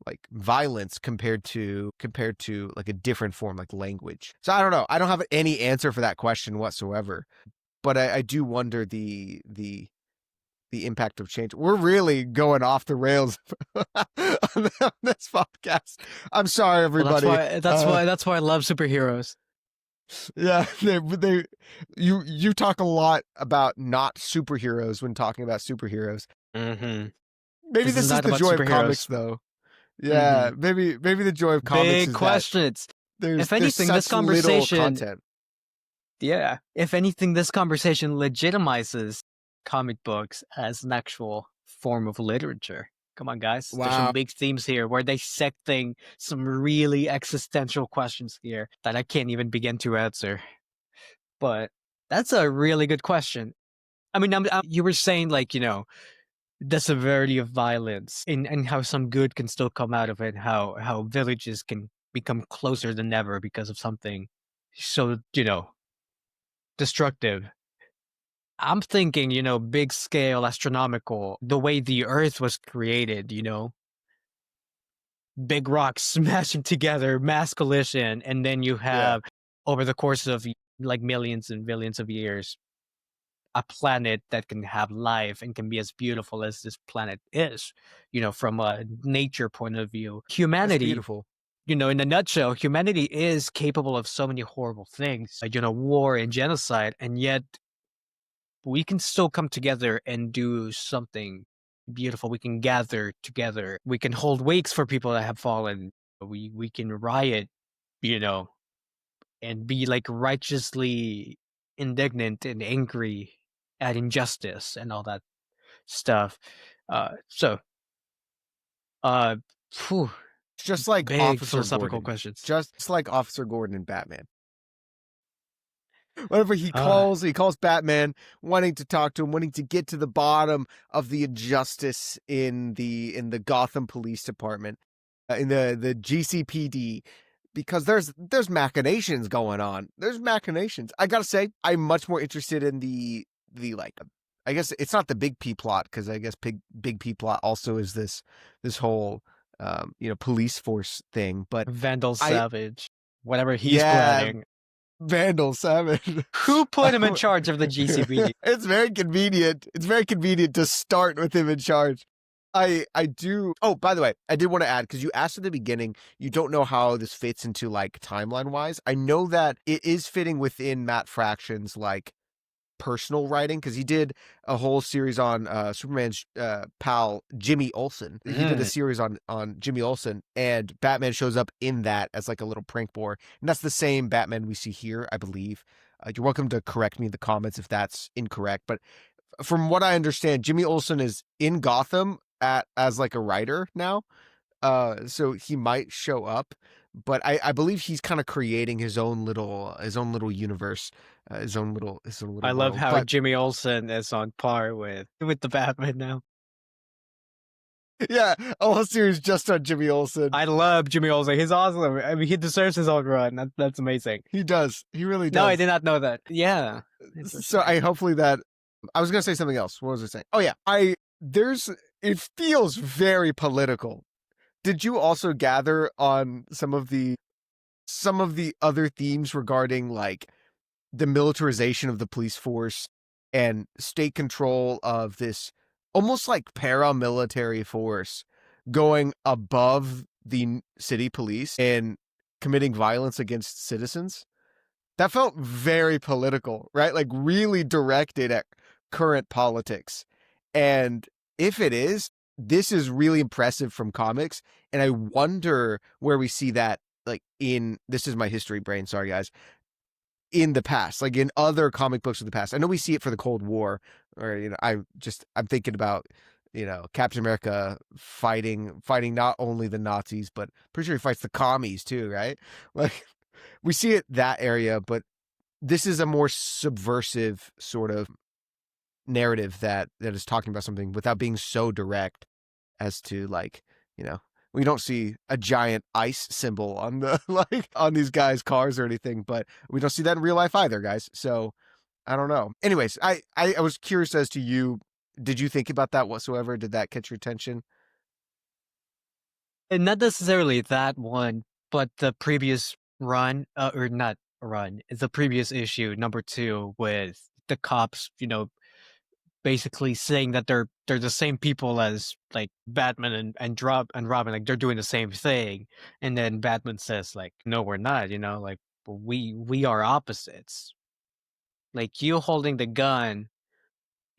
like violence compared to like a different form like language? So I don't know. I don't have any answer for that question whatsoever. But I do wonder the impact of change. We're really going off the rails on this podcast. I'm sorry, Well, everybody. that's why I love superheroes. Yeah, you talk a lot about not superheroes when talking about superheroes. Mm-hmm. Maybe This is this is not the about joy of comics, superheroes. though. Mm-hmm. Yeah, maybe the joy of comics Big is that questions. there's If there's anything, this such little conversation, content. yeah, if anything, this conversation legitimizes comic books as an actual form of literature. Come on, guys. There's some Wow. big themes here. We're dissecting some really existential questions here that I can't even begin to answer. But that's a really good question. I mean, you were saying, like, the severity of violence and how some good can still come out of it, how villages can become closer than ever because of something so, destructive. I'm thinking, big scale, astronomical, the way the earth was created, big rocks smashing together, mass collision, and then you Yeah, have over the course of like millions and billions of years, a planet that can have life and can be as beautiful as this planet is, from a nature point of view. that's Humanity beautiful. in a nutshell, humanity is capable of so many horrible things, like, war and genocide, and yet we can still come together and do something beautiful. We can gather together. We can hold wakes for people that have fallen. We can riot, you know, and be like righteously indignant and angry at injustice and all that stuff. So, uh, phew, It's just like big Officer philosophical Gordon. questions. Just like Officer Gordon in Batman. Whenever Uh, he calls Batman, wanting to talk to him, wanting to get to the bottom of the injustice in the Gotham Police Department, in the GCPD, because there's machinations going on. There's machinations. I gotta say, I'm much more interested in the like. I guess it's not the big P plot, because I guess big P plot also is this whole police force thing. But Vandal I Savage, whatever he's yeah, planning. Vandal Savage. Who put him in charge of the GCPD? It's very convenient. It's very convenient to start with him in charge. I do. Oh, by the way, I did want to add, because you asked at the beginning, you don't know how this fits into like timeline wise. I know that it is fitting within Matt Fraction's like personal writing, because he did a whole series on Superman's pal Jimmy Olsen. He did a Mm. series on Jimmy Olsen, and Batman shows up in that as like a little prank war, and that's the same Batman we see here, I believe. You're welcome to correct me in the comments if that's incorrect, but from what I understand, Jimmy Olsen is in Gotham as like a writer now. So he might show up, but I believe he's kind of creating his own little universe, his own little I love world. how But Jimmy Olsen is on par with the Batman now. yeah, a whole series just on Jimmy Olsen. I love Jimmy Olsen. He's awesome. I mean, he deserves his own run. That's amazing. He does. He really No, I does. did not know that. Yeah, So interesting. I hopefully that I was gonna say something else. What was I saying? Oh yeah, I there's it feels very political. Did you also gather on some of the other themes regarding like the militarization of the police force and state control of this almost like paramilitary force going above the city police and committing violence against citizens? That felt very political, right? Like really directed at current politics. And if it is, this is really impressive from comics. And I wonder where we see that, like in this is my history brain, sorry guys, in the past, like in other comic books of the past. I know we see it for the Cold War, or I'm thinking about Captain America fighting not only the Nazis, but pretty sure he fights the commies too, right? Like we see it that area, but this is a more subversive sort of narrative that is talking about something without being so direct as to like, you know, we don't see a giant ice symbol on the like on these guys' cars or anything, but we don't see that in real life either, guys. So I don't know. Anyways, I was curious as to you. Did you think about that whatsoever? Did that catch your attention? And not necessarily that one, but the previous run, or not run, the previous issue, number 2, with the cops, basically saying that they're the same people as like Batman and Robin, like they're doing the same thing, and then Batman says like, "No, we're not," like we are opposites. Like you holding the gun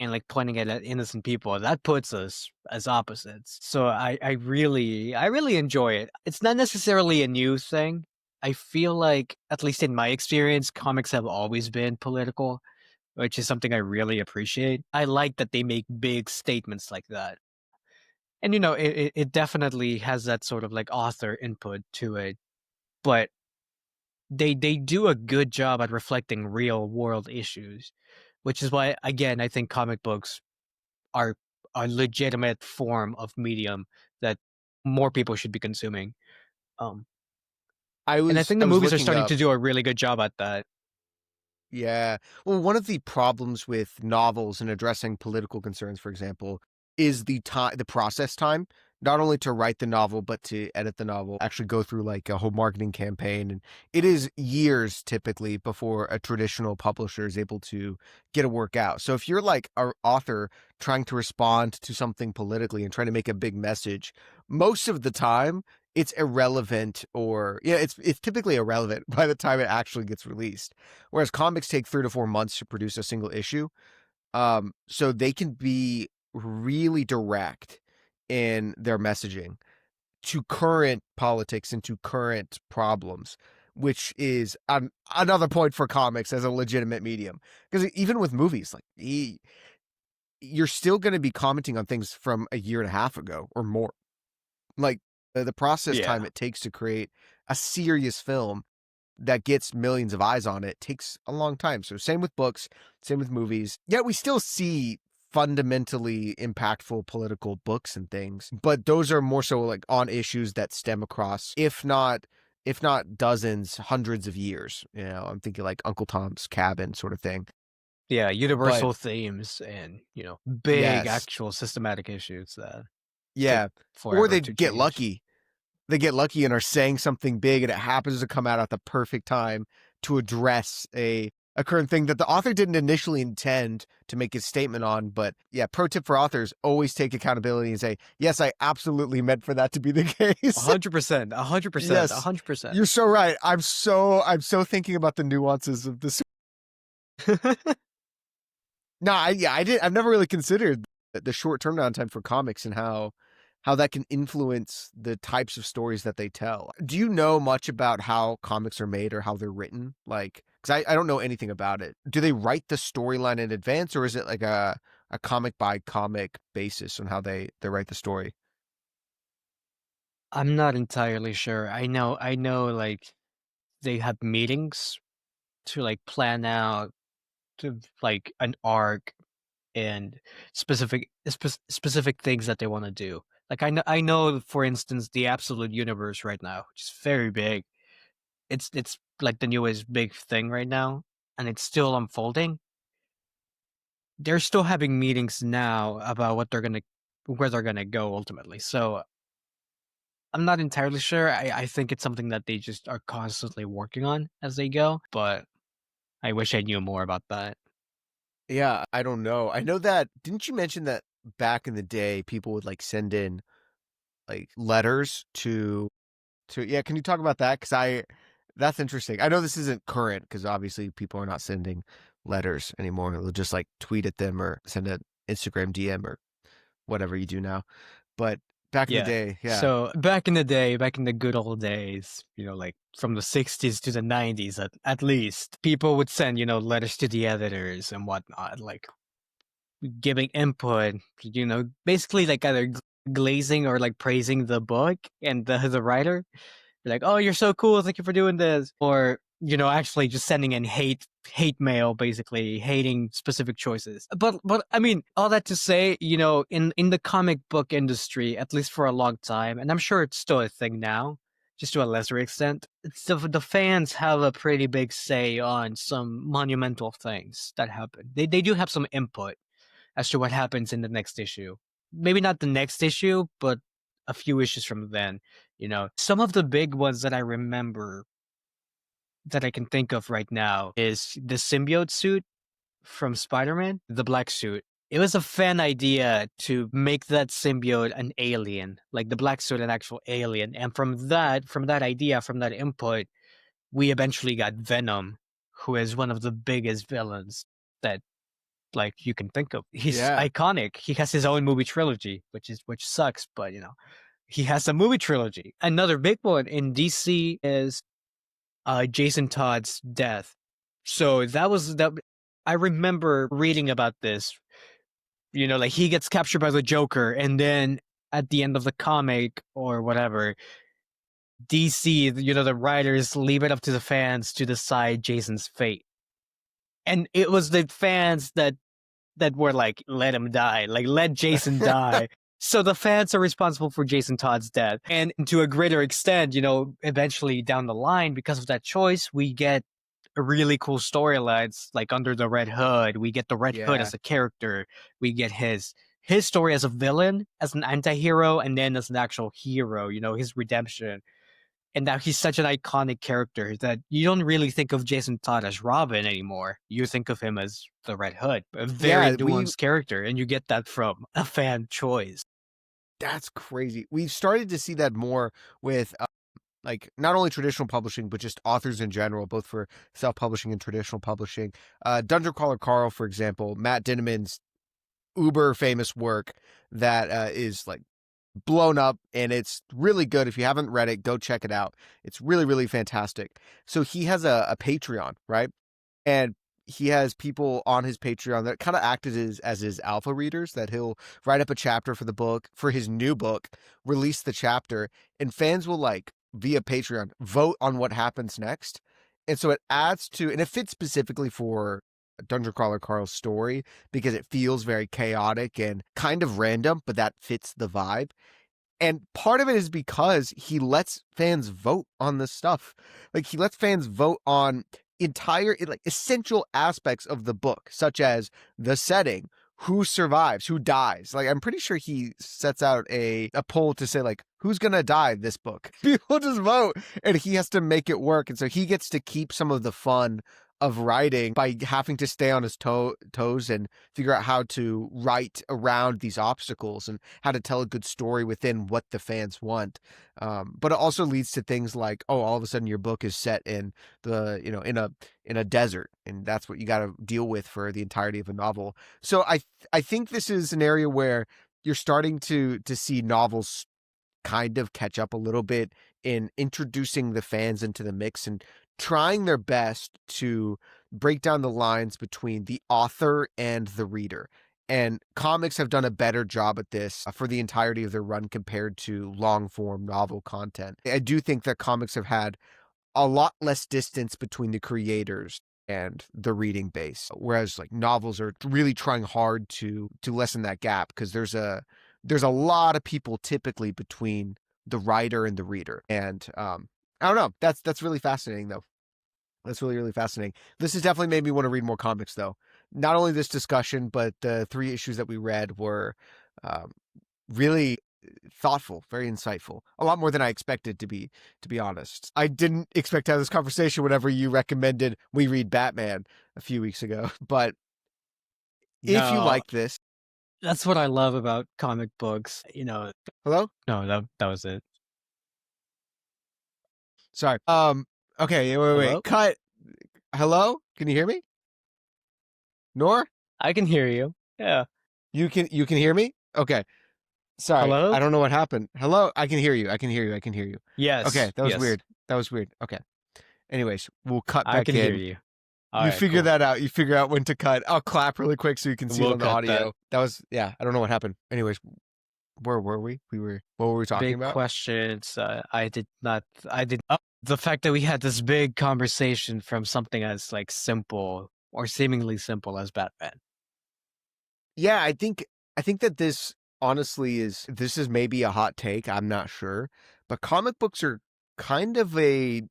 and like pointing it at innocent people, that puts us as opposites. So I really enjoy it. It's not necessarily a new thing. I feel like, at least in my experience, comics have always been political, which is something I really appreciate. I like that they make big statements like that. And it definitely has that sort of like author input to it, but they do a good job at reflecting real world issues, which is why, again, I think comic books are a legitimate form of medium that more people should be consuming. Um, I and I was think I the was movies are looking starting up. to do a really good job at that. Yeah. Well, one of the problems with novels and addressing political concerns, for example, is the process time, not only to write the novel, but to edit the novel, actually go through like a whole marketing campaign. And it is years typically before a traditional publisher is able to get a work out. So if you're like an author trying to respond to something politically and trying to make a big message, most of the time it's irrelevant, or yeah, it's typically irrelevant by the time it actually gets released. Whereas comics take 3 to 4 months to produce a single issue. So they can be really direct in their messaging to current politics and to current problems, which is another point for comics as a legitimate medium. Because even with movies, like you're still going to be commenting on things from a year and a half ago or more. Like the process time Yeah. it takes to create a serious film that gets millions of eyes on it takes a long time. So same with books, same with movies. Yet we still see fundamentally impactful political books and things, but those are more so like on issues that stem across, if not dozens, hundreds of years. I'm thinking like Uncle Tom's Cabin sort of thing. Yeah, But universal themes and, big yes, actual systematic issues that take yeah. Or forever they to get change. lucky. They get lucky and are saying something big, and it happens to come out at the perfect time to address a current thing that the author didn't initially intend to make his statement on. But yeah, pro tip for authors: always take accountability and say, "Yes, I absolutely meant for that to be the case." 100%, 100%, Yes, 100%. you're so right. I'm so thinking about the nuances of this. No, I've never really considered the short turnaround time for comics and how that can influence the types of stories that they tell. Do you know much about how comics are made or how they're written? Like, because I don't know anything about it. Do they write the storyline in advance, or is it like a comic by comic basis on how they write the story? I'm not entirely sure. I know, like, they have meetings to, like, plan out to, like, an arc and specific things that they wanna do. Like, I know, for instance, the Absolute Universe right now, which is very big. It's, like, the newest big thing right now, and it's still unfolding. They're still having meetings now about where they're gonna go ultimately, so I'm not entirely sure. I think it's something that they just are constantly working on as they go, but I wish I knew more about that. Yeah, I don't know. I know that, didn't you mention that back in the day people would like send in like letters to yeah, can you talk about that? Because that's interesting. I know this isn't current because obviously people are not sending letters anymore. They'll just like tweet at them or send an Instagram DM or whatever you do now. But back in the Yeah. day, yeah. So back in the day, back in the good old days, like from the 60s to the 90s at least, people would send, letters to the editors and whatnot, like giving input, basically like either glazing or like praising the book and the writer. Like, oh, you're so cool, thank you for doing this. Or, actually just sending in hate mail, basically hating specific choices. But I mean, all that to say, in the comic book industry, at least for a long time, and I'm sure it's still a thing now, just to a lesser extent, the fans have a pretty big say on some monumental things that happen. They do have some input as to what happens in the next issue. Maybe not the next issue, but a few issues from then. Some of the big ones that I remember that I can think of right now is the symbiote suit from Spider-Man, the black suit. It was a fan idea to make that symbiote an alien, like the black suit an actual alien. And from that idea, from that input, we eventually got Venom, who is one of the biggest villains that like you can think of. He's Yeah. iconic. He has his own movie trilogy, which sucks, but he has a movie trilogy. Another big one in DC is Jason Todd's death. So that I remember reading about this. Like he gets captured by the Joker, and then at the end of the comic or whatever, DC, the writers leave it up to the fans to decide Jason's fate. And it was the fans that were like, let him die, like let Jason die. So the fans are responsible for Jason Todd's death. And to a greater extent, eventually down the line, because of that choice, we get really cool storylines like Under the Red Hood. We get the Red Hood Yeah. as a character. We get his story as a villain, as an anti-hero, and then as an actual hero, his redemption. And now he's such an iconic character that you don't really think of Jason Todd as Robin anymore. You think of him as the Red Hood, a very Yeah, we nuanced character, and you get that from a fan choice. That's crazy. We've started to see that more with like not only traditional publishing, but just authors in general, both for self-publishing and traditional publishing. Dungeon Crawler Carl, for example, Matt Dinneman's uber famous work that is like blown up, and it's really good. If you haven't read it, go check it out. It's really, really fantastic. So he has a Patreon, right? And he has people on his Patreon that kind of act as his alpha readers, that he'll write up a chapter for the book, for his new book, release the chapter, and fans will like via Patreon vote on what happens next. And so it adds to, and it fits specifically for Dungeon Crawler Carl's story because it feels very chaotic and kind of random, but that fits the vibe. And part of it is because he lets fans vote on this stuff. Like he lets fans vote on entire like essential aspects of the book, such as the setting, who survives, who dies. Like I'm pretty sure he sets out a poll to say like who's gonna die this book. People just vote and he has to make it work. And so he gets to keep some of the fun of writing by having to stay on his toes and figure out how to write around these obstacles and how to tell a good story within what the fans want. But it also leads to things like, oh, all of a sudden your book is set in the, you know, in a desert, and that's what you got to deal with for the entirety of a novel. So I think this is an area where you're starting to see novels kind of catch up a little bit in introducing the fans into the mix and trying their best to break down the lines between the author and the reader. And comics have done a better job at this for the entirety of their run compared to long form novel content. I do think that comics have had a lot less distance between the creators and the reading base, whereas like novels are really trying hard to lessen that gap because there's a lot of people typically between the writer and the reader. And I don't know, that's really fascinating though. That's really, really fascinating. This has definitely made me want to read more comics though. Not only this discussion, but the 3 issues that we read were um, really thoughtful, very insightful. A lot more than I expected, to be honest. I didn't expect to have this conversation whenever you recommended we read Batman a few weeks ago. But if you No, like this, that's what I love about comic books. hello? No, that was it. Sorry. Okay, wait. Hello? Cut. Hello? Can you hear me? Nor? I can hear you. Yeah. You can hear me? Okay. Sorry. I Hello? don't know what happened. Hello? I can hear you. I can hear you. I can hear you. Okay, Yes. that was Yes. weird. That was weird. Okay. Anyways, we'll cut I back can hear in. you. All You right, figure cool. that out. You figure out when to cut. I'll clap really quick so you can see it We'll on the cut that. audio. That was, yeah, I don't know what happened. Anyways, where were we? What were we talking Big about? questions. I did the fact that we had this big conversation from something as like simple or seemingly simple as Batman. Yeah, I think that this honestly this is maybe a hot take. I'm not sure, but comic books are kind of a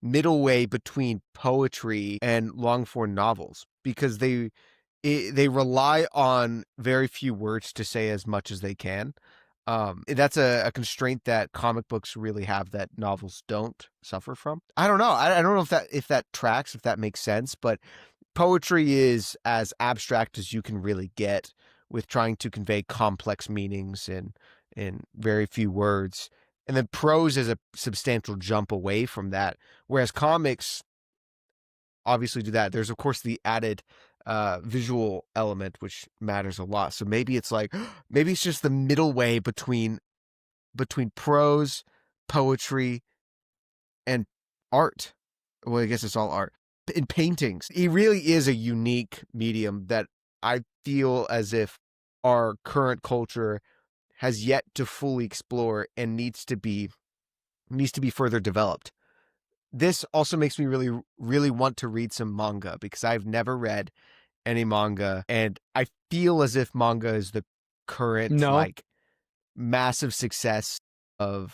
middle way between poetry and long form novels because they rely on very few words to say as much as they can. That's a constraint that comic books really have that novels don't suffer from. I don't know. I don't know if that tracks, if that makes sense, but poetry is as abstract as you can really get with trying to convey complex meanings in very few words. And then prose is a substantial jump away from that. Whereas comics obviously do that. There's of course the added visual element which matters a lot. So maybe it's like maybe it's just the middle way between prose, poetry, and art. Well, I guess it's all art. In paintings, it really is a unique medium that I feel as if our current culture has yet to fully explore and needs to be further developed. This also makes me really, really want to read some manga because I've never read any manga, and I feel as if manga is the current No, like massive success of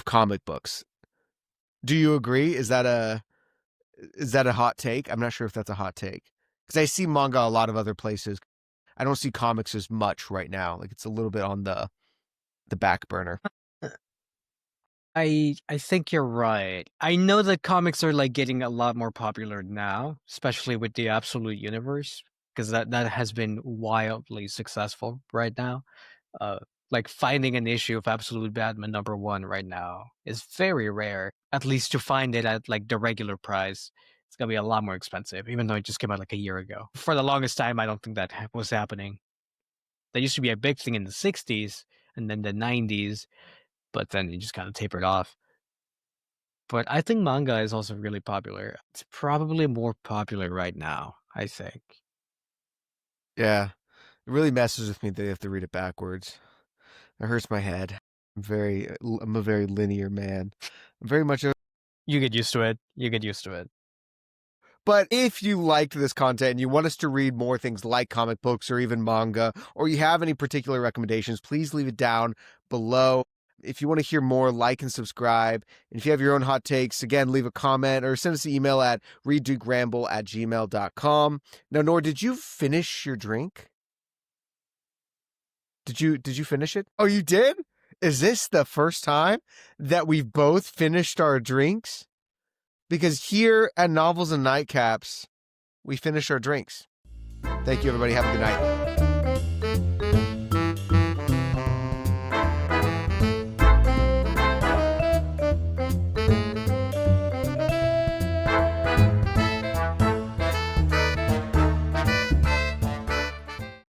comic books. Do you agree? Is that a hot take? I'm not sure if that's a hot take because I see manga a lot of other places. I don't see comics as much right now. Like it's a little bit on the back burner. I think you're right. I know that comics are like getting a lot more popular now, especially with the Absolute Universe, because that has been wildly successful right now. Uh, Like finding an issue of Absolute Batman #1 right now is very rare. At least to find it at like the regular price, it's gonna be a lot more expensive, even though it just came out like a year ago. For the longest time, I don't think that was happening. That used to be a big thing in the 60s and then the 90s, but then it just kind of tapered off. But I think manga is also really popular. It's probably more popular right now, I think. Yeah. It really messes with me that you have to read it backwards. It hurts my head. I'm a very linear man. I'm very much a You get used to it. You get used to it. But if you liked this content and you want us to read more things like comic books or even manga, or you have any particular recommendations, please leave it down below. If you want to hear more, like and subscribe. And if you have your own hot takes, again, leave a comment or send us an email at readdukeramble@gmail.com. Now, Nor, did you finish your drink? Did you finish it? Oh, you did? Is this the first time that we've both finished our drinks? Because here at Novels and Nightcaps, we finish our drinks. Thank you, everybody. Have a good night.